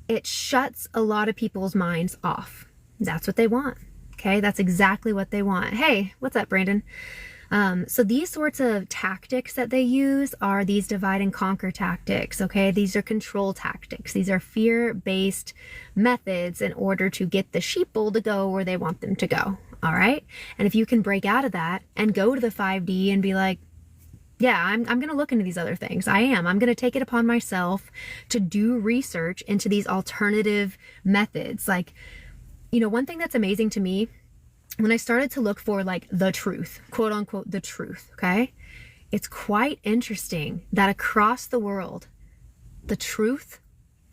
it shuts a lot of people's minds off. That's what they want. Okay, that's exactly what they want. Hey, what's up, Brandon? So these sorts of tactics that they use are these divide and conquer tactics, okay? These are control tactics. These are fear-based methods in order to get the sheeple to go where they want them to go, all right? And if you can break out of that and go to the 5D and be like, yeah, I'm going to look into these other things. I'm going to take it upon myself to do research into these alternative methods. Like, you know, one thing that's amazing to me, when I started to look for like the truth, quote unquote, the truth, okay? It's quite interesting that across the world, the truth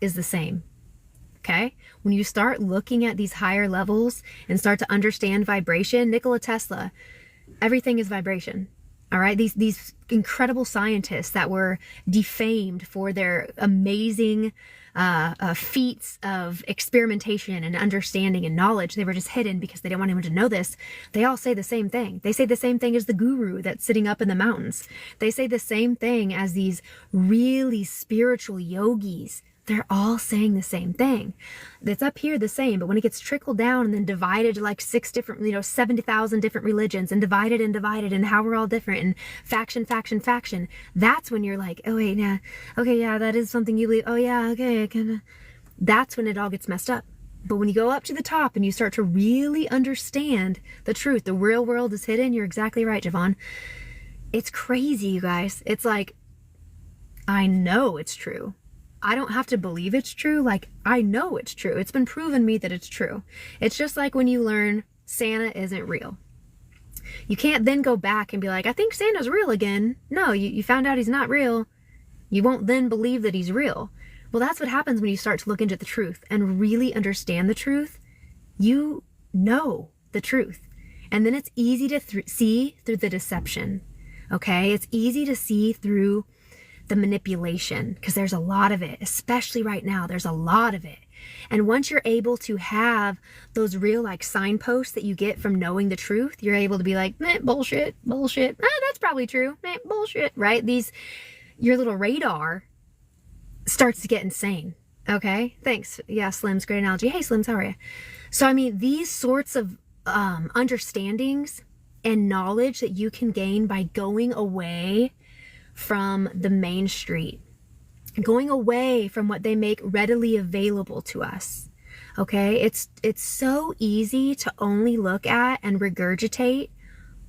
is the same, okay? When you start looking at these higher levels and start to understand vibration, Nikola Tesla, everything is vibration, all right? These incredible scientists that were defamed for their amazing feats of experimentation and understanding and knowledge. They were just hidden because they didn't want anyone to know this. They all say the same thing. They say the same thing as the guru that's sitting up in the mountains. They say the same thing as these really spiritual yogis. They're all saying the same thing. It's up here the same, but when it gets trickled down and then divided to like 6 different, 70,000 different religions and divided and how we're all different and faction, that's when you're like, oh wait, yeah, okay, yeah, that is something you believe. Oh yeah, okay, that's when it all gets messed up. But when you go up to the top and you start to really understand the truth, the real world is hidden. You're exactly right, Javon. It's crazy, you guys. It's like, I know it's true. I don't have to believe it's true. Like, I know it's true. It's been proven me that it's true. It's just like when you learn Santa isn't real. You can't then go back and be like, I think Santa's real again. No, you found out he's not real. You won't then believe that he's real. Well, that's what happens when you start to look into the truth and really understand the truth. You know the truth. And then it's easy to see through the deception. Okay? It's easy to see through the manipulation, because there's a lot of it, especially right now. There's a lot of it. And once you're able to have those real like signposts that you get from knowing the truth, you're able to be like, bullshit, that's probably true, bullshit, right? Your little radar starts to get insane. Okay, thanks. Yeah, Slim's great analogy. Hey Slims, how are you? So I mean, these sorts of understandings and knowledge that you can gain by going away from the main street, going away from what they make readily available to us. Okay, it's so easy to only look at and regurgitate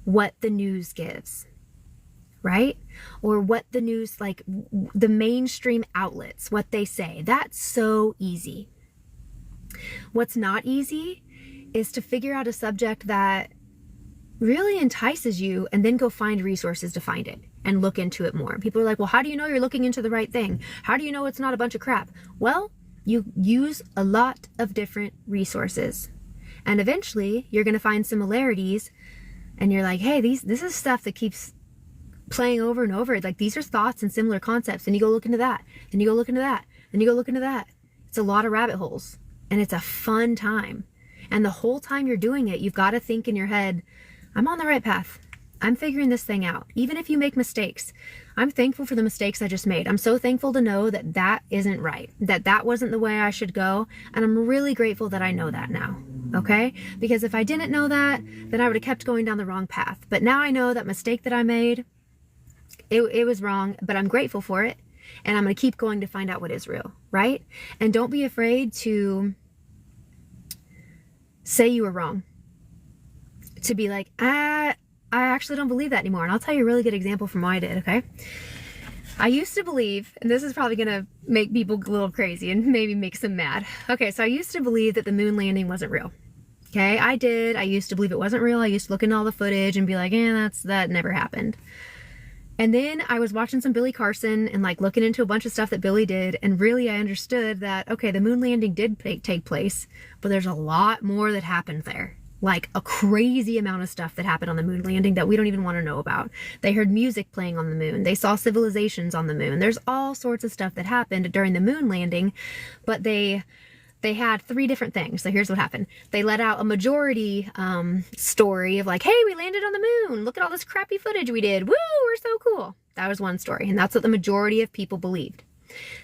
what the news gives, right? Or what the news, like the mainstream outlets, what they say. That's so easy. What's not easy is to figure out a subject that really entices you and then go find resources to find it and look into it more. People are like, well, how do you know you're looking into the right thing? How do you know it's not a bunch of crap? Well, you use a lot of different resources and eventually you're going to find similarities and you're like, hey, this is stuff that keeps playing over and over. Like these are thoughts and similar concepts, and you go look into that, and you go look into that, and you go look into that. It's a lot of rabbit holes and it's a fun time. And the whole time you're doing it, you've got to think in your head, I'm on the right path. I'm figuring this thing out. Even if you make mistakes, I'm thankful for the mistakes I just made. I'm so thankful to know that that isn't right, that wasn't the way I should go. And I'm really grateful that I know that now. Okay? Because if I didn't know that, then I would have kept going down the wrong path. But now I know that mistake that I made, it was wrong, but I'm grateful for it. And I'm going to keep going to find out what is real, right? And don't be afraid to say you were wrong. To be like, I actually don't believe that anymore. And I'll tell you a really good example from what I did, okay? I used to believe, and this is probably gonna make people a little crazy and maybe make some mad. Okay, so I used to believe that the moon landing wasn't real. Okay, I did. I used to believe it wasn't real. I used to look into all the footage and be like, that never happened. And then I was watching some Billy Carson and like looking into a bunch of stuff that Billy did, and really I understood that, okay, the moon landing did take place, but there's a lot more that happened there. Like a crazy amount of stuff that happened on the moon landing that we don't even want to know about. They heard music playing on the moon. They saw civilizations on the moon. There's all sorts of stuff that happened during the moon landing, but they had 3 different things. So here's what happened. They let out a majority story of like, hey, we landed on the moon. Look at all this crappy footage we did. Woo, we're so cool. That was one story. And that's what the majority of people believed.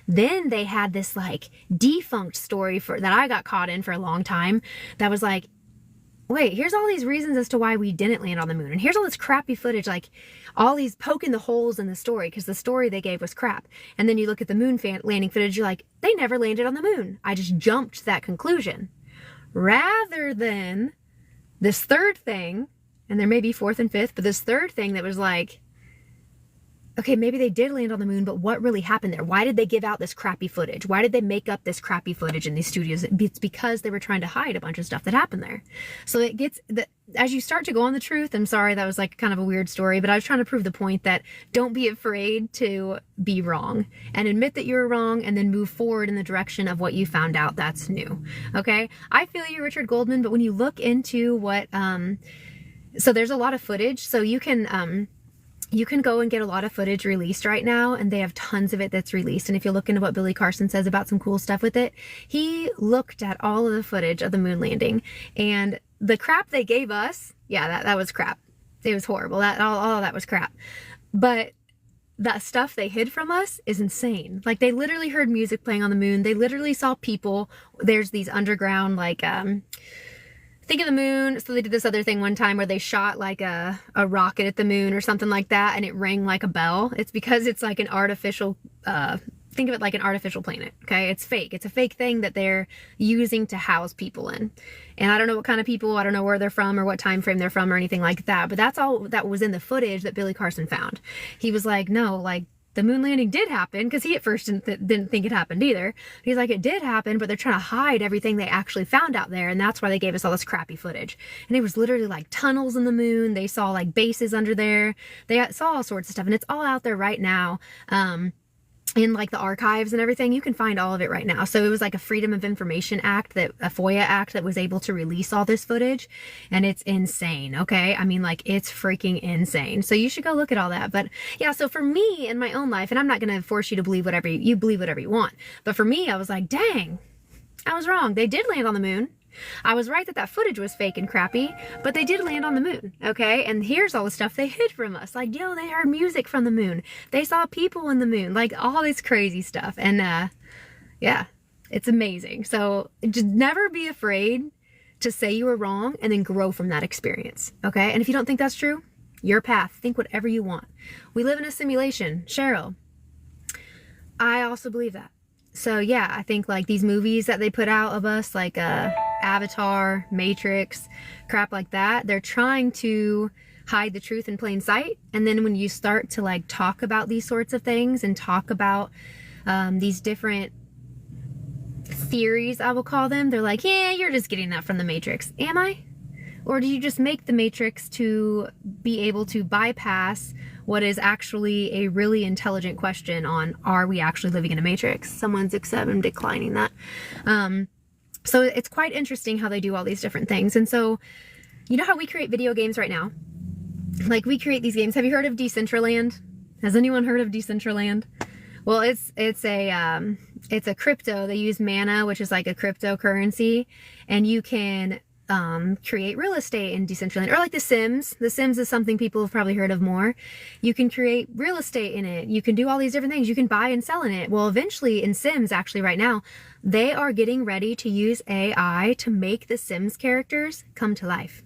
Then they had this like defunct story that I got caught in for a long time. That was like, wait, here's all these reasons as to why we didn't land on the moon. And here's all this crappy footage, like all these poking the holes in the story because the story they gave was crap. And then you look at the moon landing footage, you're like, they never landed on the moon. I just jumped to that conclusion. Rather than this third thing, and there may be 4th and 5th, but this third thing that was like, okay, maybe they did land on the moon, but what really happened there? Why did they give out this crappy footage? Why did they make up this crappy footage in these studios? It's because they were trying to hide a bunch of stuff that happened there. So it gets, as you start to go on the truth, I'm sorry, that was like kind of a weird story, but I was trying to prove the point that don't be afraid to be wrong and admit that you're wrong and then move forward in the direction of what you found out that's new. Okay? I feel you, Richard Goldman, but when you look into what, so there's a lot of footage, so you can go and get a lot of footage released right now, and they have tons of it that's released. And if you look into what Billy Carson says about some cool stuff with it, he looked at all of the footage of the moon landing, and the crap they gave us, yeah, that was crap. It was horrible. All of that was crap. But that stuff they hid from us is insane. Like, they literally heard music playing on the moon. They literally saw people. There's these underground, like, think of the moon. So they did this other thing one time where they shot like a rocket at the moon or something like that, and it rang like a bell. It's because it's like an artificial, think of it like an artificial planet. Okay. It's fake. It's a fake thing that they're using to house people in. And I don't know what kind of people, I don't know where they're from or what time frame they're from or anything like that. But that's all that was in the footage that Billy Carson found. He was like, no, like, the moon landing did happen, because he at first didn't think it happened either. He's like, it did happen, but they're trying to hide everything they actually found out there, and that's why they gave us all this crappy footage. And it was literally like tunnels in the moon. They saw like bases under there. They saw all sorts of stuff, and it's all out there right now. In like the archives and everything, you can find all of it right now. So it was like a Freedom of Information Act, a FOIA act that was able to release all this footage, and it's insane. Okay. I mean, like, it's freaking insane. So you should go look at all that. But yeah, so for me in my own life, and I'm not going to force you to believe whatever you believe whatever you want. But for me, I was like, dang, I was wrong. They did land on the moon. I was right that footage was fake and crappy, but they did land on the moon, okay? And here's all the stuff they hid from us. Like, yo, they heard music from the moon. They saw people in the moon. Like, all this crazy stuff. And, yeah, it's amazing. So just never be afraid to say you were wrong and then grow from that experience, okay? And if you don't think that's true, your path. Think whatever you want. We live in a simulation. Cheryl, I also believe that. So yeah, I think like these movies that they put out of us, like Avatar, Matrix, crap like that, they're trying to hide the truth in plain sight. And then when you start to like talk about these sorts of things and talk about these different theories, I will call them, they're like, yeah, you're just getting that from the Matrix. Am I? Or do you just make the Matrix to be able to bypass what is actually a really intelligent question on, are we actually living in a Matrix? Someone's I'm declining that. So it's quite interesting how they do all these different things. And so, you know how we create video games right now? Like, we create these games. Have you heard of Decentraland? Has anyone heard of Decentraland? Well, it's a crypto. They use Mana, which is like a cryptocurrency, and you can create real estate in Decentraland, or like The Sims. The Sims is something people have probably heard of more. You can create real estate in it. You can do all these different things. You can buy and sell in it. Well, eventually in Sims, actually right now, they are getting ready to use AI to make the Sims characters come to life.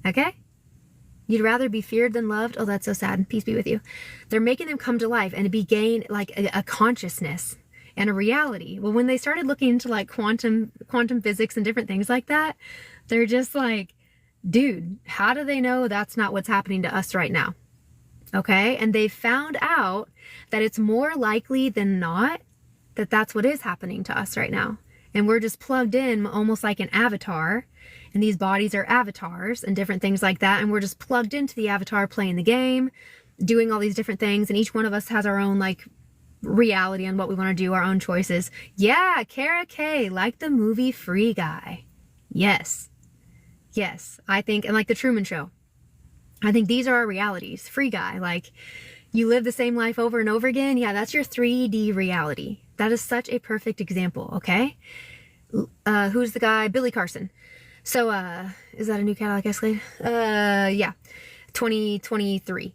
Okay? You'd rather be feared than loved? Oh, that's so sad. Peace be with you. They're making them come to life and gain like a consciousness and a reality. Well, when they started looking into like quantum physics and different things like that, they're just like, dude, how do they know that's not what's happening to us right now? Okay. And they found out that it's more likely than not that that's what is happening to us right now. And we're just plugged in almost like an avatar. And these bodies are avatars and different things like that. And we're just plugged into the avatar playing the game, doing all these different things. And each one of us has our own like reality on what we want to do, our own choices. Yeah, Kara K, like the movie Free Guy. Yes. Yes. I think, and like the Truman Show. I think these are our realities. Free Guy, like you live the same life over and over again. Yeah, that's your 3D reality. That is such a perfect example, okay? Who's the guy? Billy Carson. So, is that a new Cadillac Escalade? Yeah. 2023.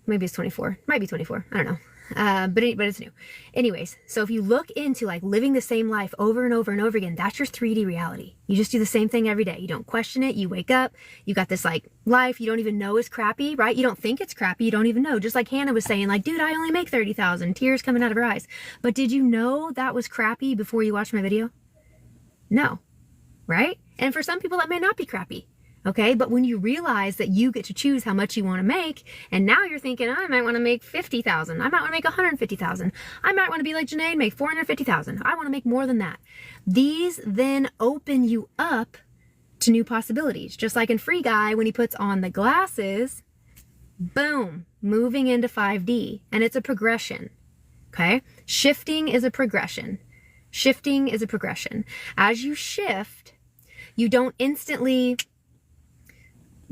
Maybe it's 24. Might be 24. I don't know. But it's new. Anyways, so if you look into like living the same life over and over and over again, that's your 3D reality. You just do the same thing every day. You don't question it. You wake up, you got this like life you don't even know is crappy, right? You don't think it's crappy. You don't even know. Just like Hannah was saying, like, dude, I only make 30,000, tears coming out of her eyes. But did you know that was crappy before you watched my video? No, right? And for some people that may not be crappy. Okay, but when you realize that you get to choose how much you want to make, and now you're thinking, I might want to make 50,000. I might want to make 150,000. I might want to be like Janae and make 450,000. I want to make more than that. These then open you up to new possibilities. Just like in Free Guy, when he puts on the glasses, boom, moving into 5D. And it's a progression. Okay, shifting is a progression. Shifting is a progression. As you shift, you don't instantly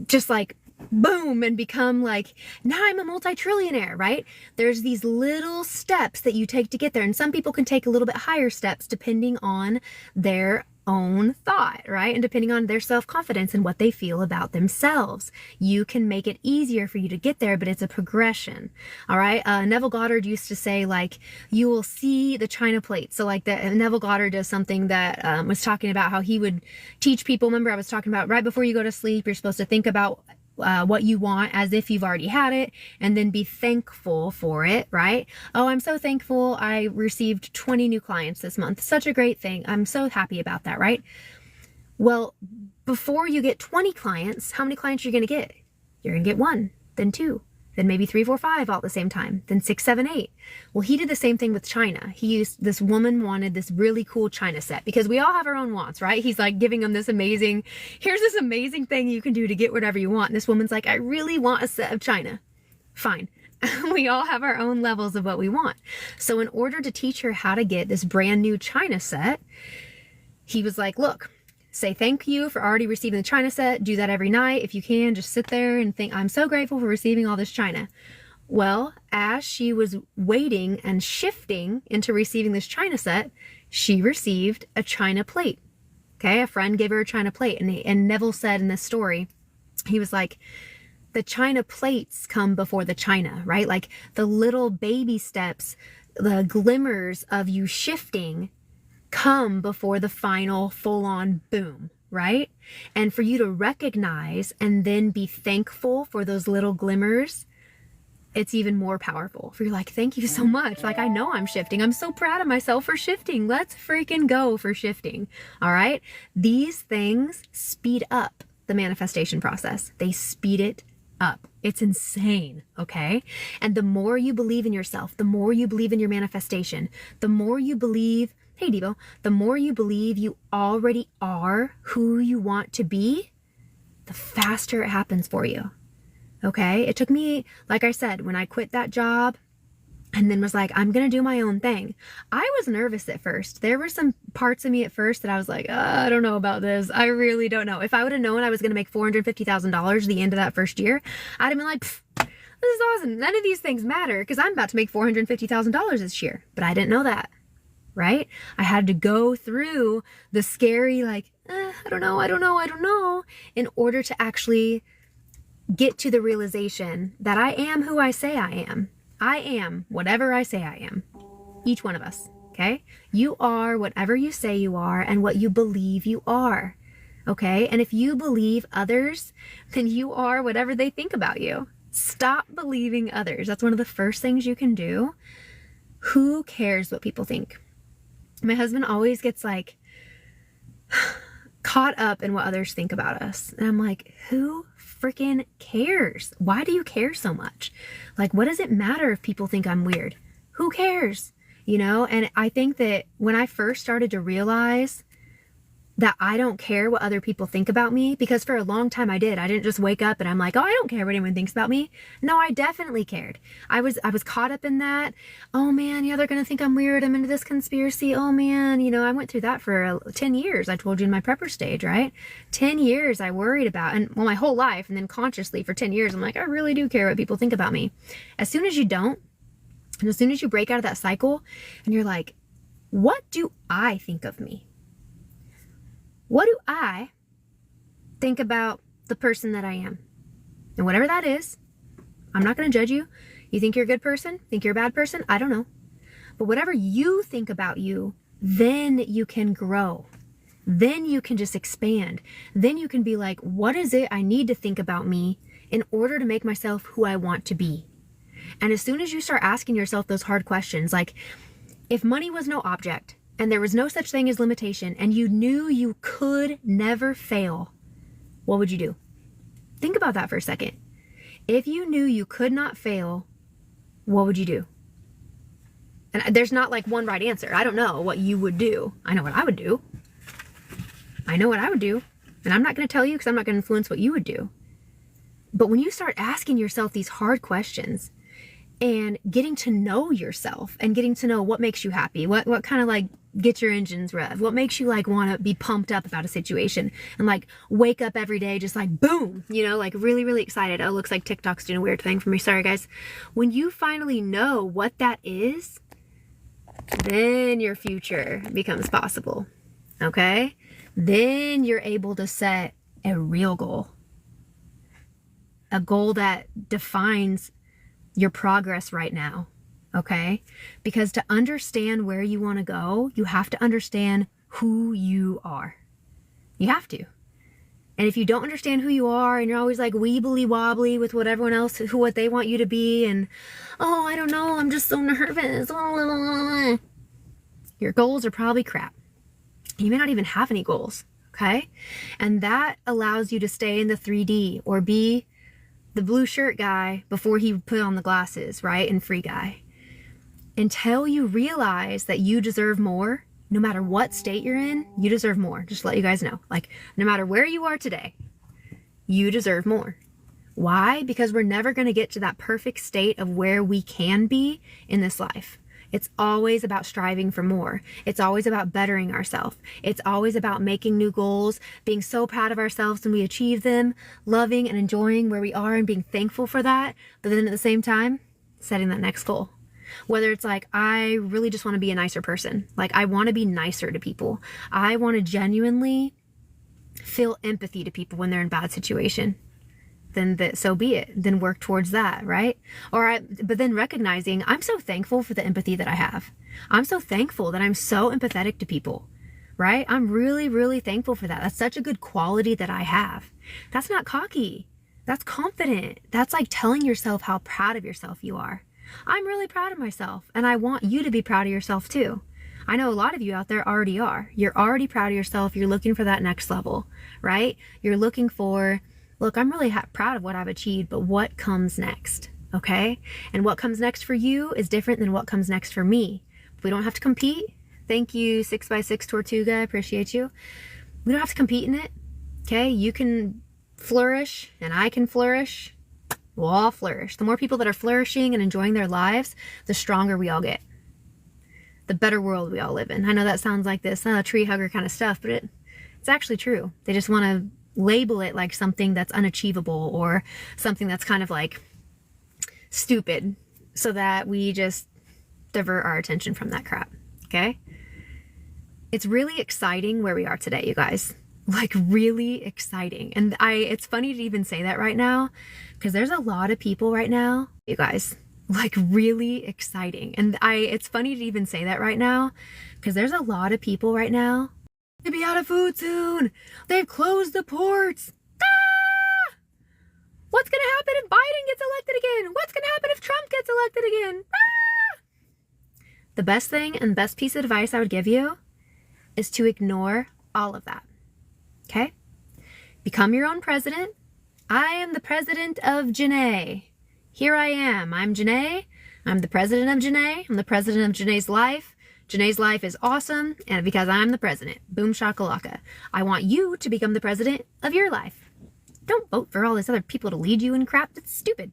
just like boom and become like, now I'm a multi-trillionaire, right? There's these little steps that you take to get there. And some people can take a little bit higher steps depending on their own thought, right? And depending on their self-confidence and what they feel about themselves. You can make it easier for you to get there, but it's a progression. All right. Neville Goddard used to say, like, you will see the China plate. So like Neville Goddard does something that was talking about how he would teach people. Remember, I was talking about right before you go to sleep, you're supposed to think about what you want as if you've already had it, and then be thankful for it, right? Oh, I'm so thankful I received 20 new clients this month. Such a great thing. I'm so happy about that, right? Well, before you get 20 clients, how many clients are you going to get? You're going to get 1, then 2, then maybe 3, 4, 5 all at the same time, then 6, 7, 8. Well, he did the same thing with China. This woman wanted this really cool China set because we all have our own wants, right? He's like giving them here's this amazing thing you can do to get whatever you want. And this woman's like, I really want a set of China. Fine. We all have our own levels of what we want. So in order to teach her how to get this brand new China set, he was like, look, say thank you for already receiving the China set. Do that every night. If you can, just sit there and think, I'm so grateful for receiving all this China. Well, as she was waiting and shifting into receiving this China set, she received a China plate. Okay, a friend gave her a China plate. And Neville said in this story, he was like, the China plates come before the China, right? Like the little baby steps, the glimmers of you shifting come before the final full-on boom, right? And for you to recognize and then be thankful for those little glimmers, it's even more powerful. For you're like, thank you so much. Like, I know I'm shifting. I'm so proud of myself for shifting. Let's freaking go for shifting. All right. These things speed up the manifestation process. They speed it up. It's insane. Okay. And the more you believe in yourself, the more you believe in your manifestation, the more you believe, hey Devo, the more you believe you already are who you want to be, the faster it happens for you. Okay. It took me, like I said, when I quit that job and then was like, I'm going to do my own thing. I was nervous at first. There were some parts of me at first that I was like, I don't know about this. I really don't know. If I would have known I was going to make $450,000 the end of that first year, I'd have been like, this is awesome. None of these things matter because I'm about to make $450,000 this year. But I didn't know that, right? I had to go through the scary, like, I don't know, in order to actually get to the realization that I am who I say I am. I am whatever I say I am. Each one of us, okay? You are whatever you say you are and what you believe you are, okay? And if you believe others, then you are whatever they think about you. Stop believing others. That's one of the first things you can do. Who cares what people think? My husband always gets like caught up in what others think about us. And I'm like, who freaking cares? Why do you care so much? Like, what does it matter if people think I'm weird? Who cares? You know, and I think that when I first started to realize that I don't care what other people think about me, because for a long time I did. I didn't just wake up and I'm like, oh, I don't care what anyone thinks about me. No, I definitely cared. I was caught up in that. Oh man, yeah, they're going to think I'm weird. I'm into this conspiracy. Oh man, you know, I went through that for 10 years. I told you in my prepper stage, right? 10 years I worried about, and well, my whole life, and then consciously for 10 years, I'm like, I really do care what people think about me. As soon as you don't, and as soon as you break out of that cycle and you're like, what do I think of me? What do I think about the person that I am? And whatever that is, I'm not going to judge you. You think you're a good person? Think you're a bad person? I don't know. But whatever you think about you, then you can grow. Then you can just expand. Then you can be like, what is it I need to think about me in order to make myself who I want to be? And as soon as you start asking yourself those hard questions, like if money was no object, and there was no such thing as limitation, and you knew you could never fail, what would you do? Think about that for a second. If you knew you could not fail, what would you do? And there's not like one right answer. I don't know what you would do. I know what I would do. I know what I would do. And I'm not going to tell you because I'm not going to influence what you would do. But when you start asking yourself these hard questions and getting to know yourself and getting to know what makes you happy, what kind of like gets your engines rev, what makes you like want to be pumped up about a situation and like wake up every day just like boom, you know, like really, really excited. Oh, looks like TikTok's doing a weird thing for me. Sorry guys. When you finally know what that is, then your future becomes possible. Okay? Then you're able to set a real goal. A goal that defines your progress right now, okay? Because to understand where you want to go, you have to understand who you are. You have to. And if you don't understand who you are and you're always like weebly wobbly with what everyone else, what they want you to be, and oh, I don't know, I'm just so nervous. Your goals are probably crap. You may not even have any goals, okay? And that allows you to stay in the 3D or be the blue shirt guy before he put on the glasses, right? And free guy. Until you realize that you deserve more, no matter what state you're in, you deserve more. Just to let you guys know, like no matter where you are today, you deserve more. Why? Because we're never going to get to that perfect state of where we can be in this life. It's always about striving for more. It's always about bettering ourselves. It's always about making new goals, being so proud of ourselves when we achieve them, loving and enjoying where we are and being thankful for that. But then at the same time, setting that next goal. Whether it's like, I really just want to be a nicer person. Like I want to be nicer to people. I want to genuinely feel empathy to people when they're in a bad situation. Then so be it. Then work towards that, right? But then recognizing I'm so thankful for the empathy that I have. I'm so thankful that I'm so empathetic to people, right? I'm really, really thankful for that. That's such a good quality that I have. That's not cocky. That's confident. That's like telling yourself how proud of yourself you are. I'm really proud of myself, and I want you to be proud of yourself too. I know a lot of you out there already are. You're already proud of yourself. You're looking for that next level, right? You're looking for, look, I'm really proud of what I've achieved, but what comes next, okay? And what comes next for you is different than what comes next for me. We don't have to compete. Thank you, 6x6 Tortuga, I appreciate you. We don't have to compete in it, okay? You can flourish, and I can flourish. We'll all flourish. The more people that are flourishing and enjoying their lives, the stronger we all get. The better world we all live in. I know that sounds like this tree hugger kind of stuff, but it's actually true. They just want to label it like something that's unachievable or something that's kind of like stupid so that we just divert our attention from that crap, okay? It's really exciting where we are today, you guys. Like really exciting. And it's funny to even say that right now because there's a lot of people right now, you guys, like really exciting. And it's funny to even say that right now because there's a lot of people right now to be out of food soon. They've closed the ports. Ah! What's going to happen if Biden gets elected again? What's going to happen if Trump gets elected again? Ah! The best thing and best piece of advice I would give you is to ignore all of that. Okay? Become your own president I am the president of Janae. Here I am. I'm Janae. I'm the president of Janae. I'm the president of Janae's life. Janae's life is awesome, and because I'm the president, boom shakalaka. I want you to become the president of your life. Don't vote for all these other people to lead you and crap. That's stupid.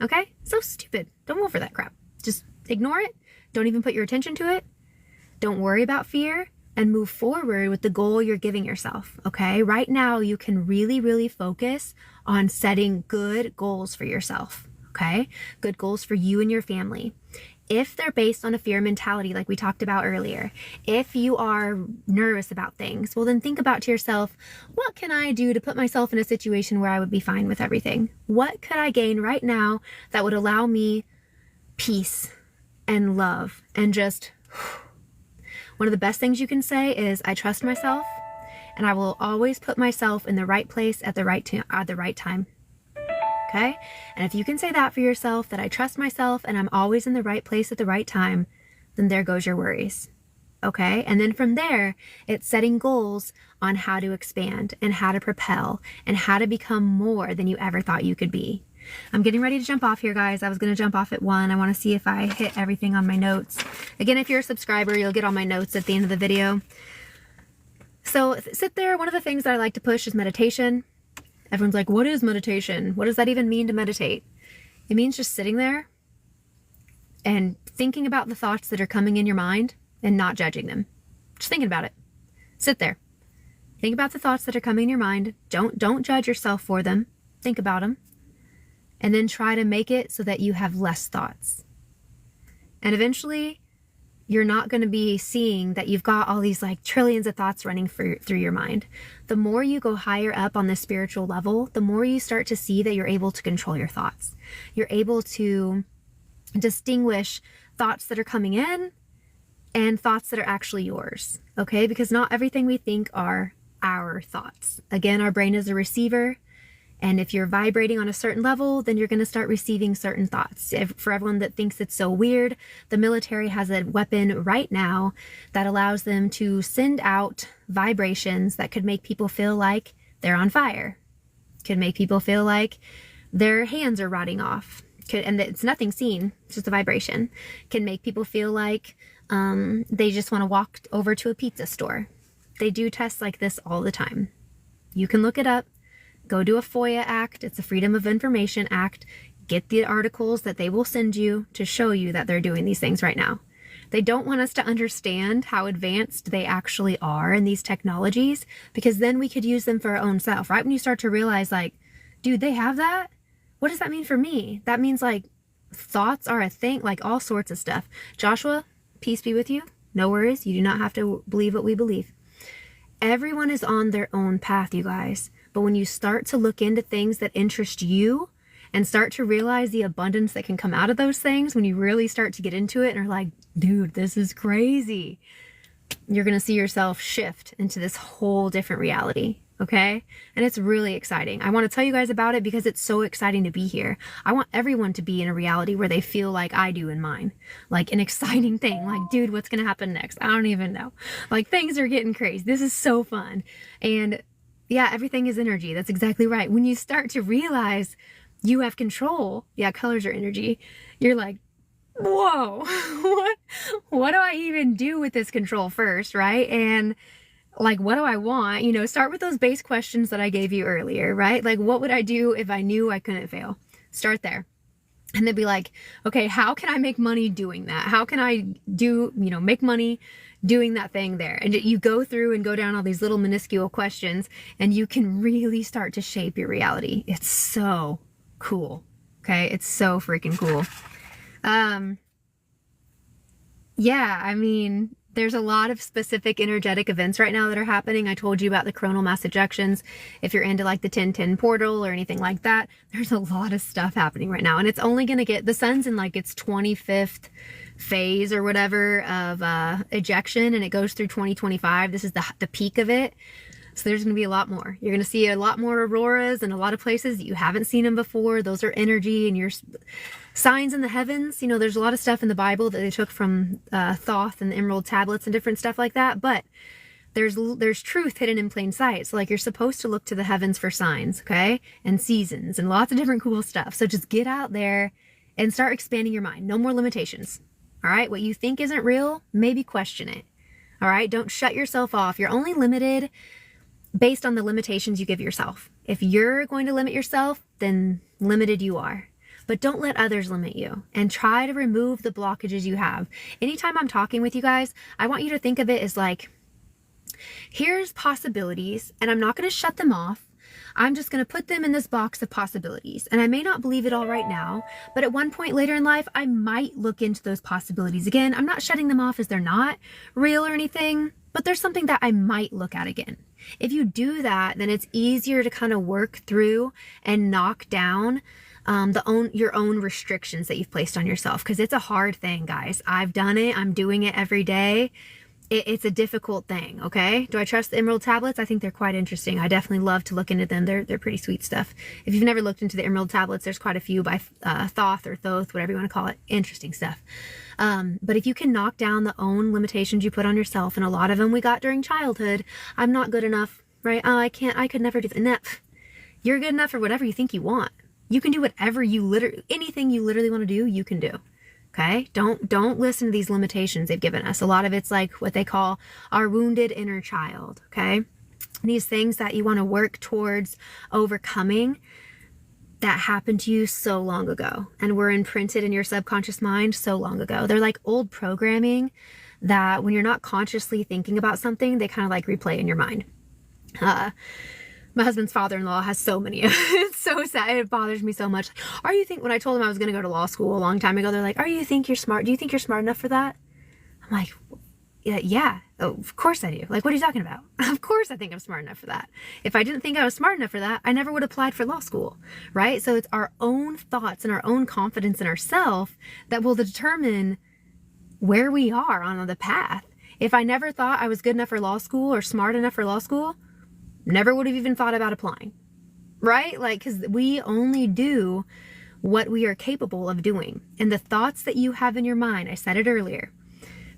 Okay? So stupid. Don't vote for that crap. Just ignore it. Don't even put your attention to it. Don't worry about fear and move forward with the goal you're giving yourself. Okay? Right now, you can really, really focus on setting good goals for yourself. Okay? Good goals for you and your family. If they're based on a fear mentality, like we talked about earlier, if you are nervous about things, well, then think about to yourself, what can I do to put myself in a situation where I would be fine with everything? What could I gain right now that would allow me peace and love and just... One of the best things you can say is, I trust myself and I will always put myself in the right place at the right time. Okay? And if you can say that for yourself, that I trust myself and I'm always in the right place at the right time, then there goes your worries. Okay? And then from there, it's setting goals on how to expand and how to propel and how to become more than you ever thought you could be. I'm getting ready to jump off here, guys. I was going to jump off at 1. I want to see if I hit everything on my notes. Again, if you're a subscriber, you'll get all my notes at the end of the video. So sit there. One of the things that I like to push is meditation. Everyone's like, what is meditation? What does that even mean to meditate? It means just sitting there and thinking about the thoughts that are coming in your mind and not judging them. Just thinking about it. Sit there. Think about the thoughts that are coming in your mind. Don't judge yourself for them. Think about them. And then try to make it so that you have less thoughts. And eventually, you're not going to be seeing that you've got all these like trillions of thoughts running through your mind. The more you go higher up on the spiritual level, the more you start to see that you're able to control your thoughts. You're able to distinguish thoughts that are coming in and thoughts that are actually yours. Okay? Because not everything we think are our thoughts. Again, our brain is a receiver. And if you're vibrating on a certain level, then you're going to start receiving certain thoughts. For everyone that thinks it's so weird, the military has a weapon right now that allows them to send out vibrations that could make people feel like they're on fire. Could make people feel like their hands are rotting off. And it's nothing seen, it's just a vibration. Can make people feel like they just want to walk over to a pizza store. They do tests like this all the time. You can look it up. Go do a FOIA Act. It's a Freedom of Information Act. Get the articles that they will send you to show you that they're doing these things right now. They don't want us to understand how advanced they actually are in these technologies, because then we could use them for our own self, right? When you start to realize like, dude, they have that? What does that mean for me? That means like thoughts are a thing, like all sorts of stuff. Joshua, peace be with you. No worries. You do not have to believe what we believe. Everyone is on their own path, you guys. But when you start to look into things that interest you and start to realize the abundance that can come out of those things, when you really start to get into it and are like, dude, this is crazy, you're going to see yourself shift into this whole different reality. Okay? And it's really exciting. I want to tell you guys about it because it's so exciting to be here. I want everyone to be in a reality where they feel like I do in mine. Like an exciting thing. Like, dude, what's going to happen next? I don't even know. Like, things are getting crazy. This is so fun. And yeah, everything is energy. That's exactly right. When you start to realize you have control, yeah, colors are energy, you're like, whoa, what do I even do with this control first, right? And like, what do I want? You know, start with those base questions that I gave you earlier, right? Like, what would I do if I knew I couldn't fail? Start there. And then be like, okay, how can I make money doing that? How can I make money doing that thing there? And you go through and go down all these little minuscule questions, and you can really start to shape your reality. It's so cool. Okay. It's so freaking cool. Yeah, I mean, there's a lot of specific energetic events right now that are happening. I told you about the coronal mass ejections. If you're into like the 1010 portal or anything like that, there's a lot of stuff happening right now. And it's only going to get, the sun's in like its 25th phase or whatever of ejection, and it goes through 2025. This is the peak of it. So there's going to be a lot more. You're going to see a lot more auroras in a lot of places that you haven't seen them before. Those are energy and your signs in the heavens. You know, there's a lot of stuff in the Bible that they took from Thoth and the Emerald Tablets and different stuff like that. But there's truth hidden in plain sight. So like, you're supposed to look to the heavens for signs, okay? And seasons and lots of different cool stuff. So just get out there and start expanding your mind. No more limitations. All right? What you think isn't real, maybe question it. All right? Don't shut yourself off. You're only limited based on the limitations you give yourself. If you're going to limit yourself, then limited you are. But don't let others limit you, and try to remove the blockages you have. Anytime I'm talking with you guys, I want you to think of it as like, here's possibilities, and I'm not going to shut them off. I'm just going to put them in this box of possibilities. And I may not believe it all right now, but at one point later in life, I might look into those possibilities again. I'm not shutting them off as they're not real or anything, but there's something that I might look at again. If you do that, then it's easier to kind of work through and knock down your own restrictions that you've placed on yourself, because it's a hard thing, guys. I've done it. I'm doing it every day. It's a difficult thing, okay? Do I trust the emerald tablets? I think they're quite interesting. I definitely love to look into them. They're pretty sweet stuff. If you've never looked into the emerald tablets, there's quite a few by Thoth or Thoth, whatever you want to call it. Interesting stuff. But if you can knock down the own limitations you put on yourself, and a lot of them we got during childhood, I'm not good enough, right? Oh, I could never do enough. You're good enough for whatever you think you want. You can do whatever anything you literally want to do, you can do. Okay? Don't listen to these limitations they've given us. A lot of it's like what they call our wounded inner child. Okay? These things that you want to work towards overcoming that happened to you so long ago and were imprinted in your subconscious mind so long ago. They're like old programming that when you're not consciously thinking about something, they kind of like replay in your mind. My husband's father-in-law has so many. It's so sad. It bothers me so much. When I told him I was going to go to law school a long time ago, they're like, do you think you're smart enough for that? I'm like, yeah. Oh, of course I do. Like, what are you talking about? Of course I think I'm smart enough for that. If I didn't think I was smart enough for that, I never would have applied for law school, right? So it's our own thoughts and our own confidence in ourselves that will determine where we are on the path. If I never thought I was good enough for law school or smart enough for law school, never would have even thought about applying, right? Like, because we only do what we are capable of doing. And the thoughts that you have in your mind, I said it earlier,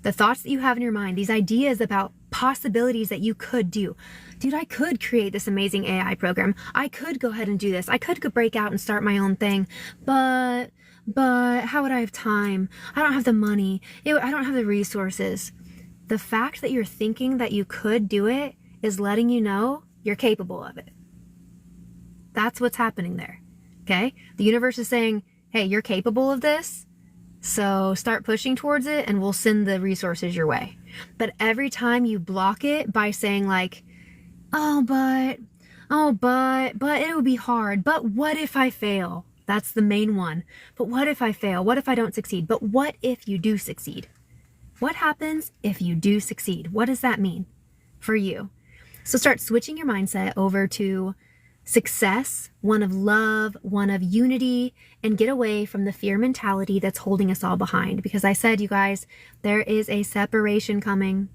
the thoughts that you have in your mind, these ideas about possibilities that you could do. Dude, I could create this amazing AI program. I could go ahead and do this. I could go break out and start my own thing. But how would I have time? I don't have the money. I don't have the resources. The fact that you're thinking that you could do it is letting you know you're capable of it. That's what's happening there. Okay? The universe is saying, hey, you're capable of this. So start pushing towards it and we'll send the resources your way. But every time you block it by saying like, but it would be hard. But what if I fail? That's the main one. But what if I fail? What if I don't succeed? But what if you do succeed? What happens if you do succeed? What does that mean for you? So start switching your mindset over to success, one of love, one of unity, and get away from the fear mentality that's holding us all behind. Because I said, you guys, there is a separation coming.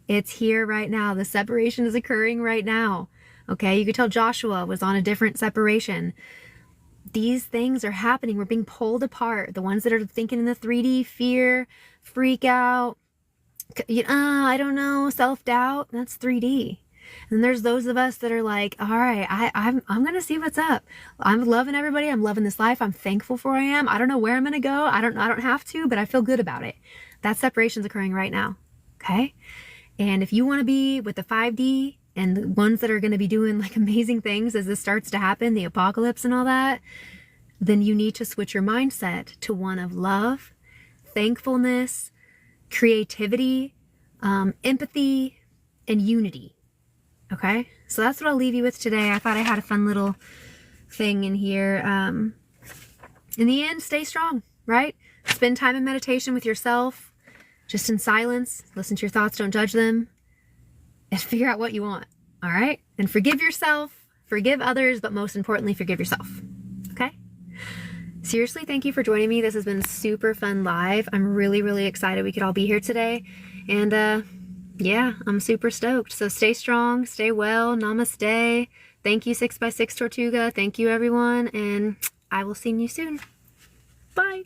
It's here right now. The separation is occurring right now. Okay, you could tell Joshua was on a different separation. These things are happening. We're being pulled apart. The ones that are thinking in the 3D, fear, freak out, I don't know, self-doubt, that's 3D. And there's those of us that are like, all right, I'm going to see what's up. I'm loving everybody. I'm loving this life. I'm thankful for where I am. I don't know where I'm going to go. I don't have to, but I feel good about it. That separation's occurring right now. Okay. And if you want to be with the 5D and the ones that are going to be doing like amazing things as this starts to happen, the apocalypse and all that, then you need to switch your mindset to one of love, thankfulness, creativity, empathy, and unity. Okay, so that's what I'll leave you with today. I thought I had a fun little thing in here. In the end, stay strong, right? Spend time in meditation with yourself, just in silence. Listen to your thoughts, don't judge them, and figure out what you want, all right? And forgive yourself, forgive others, but most importantly, forgive yourself, okay? Seriously, thank you for joining me. This has been super fun live. I'm really, really excited we could all be here today. And yeah, I'm super stoked. So stay strong, stay well, namaste. Thank you, 6x6 Tortuga. Thank you, everyone. And I will see you soon. Bye.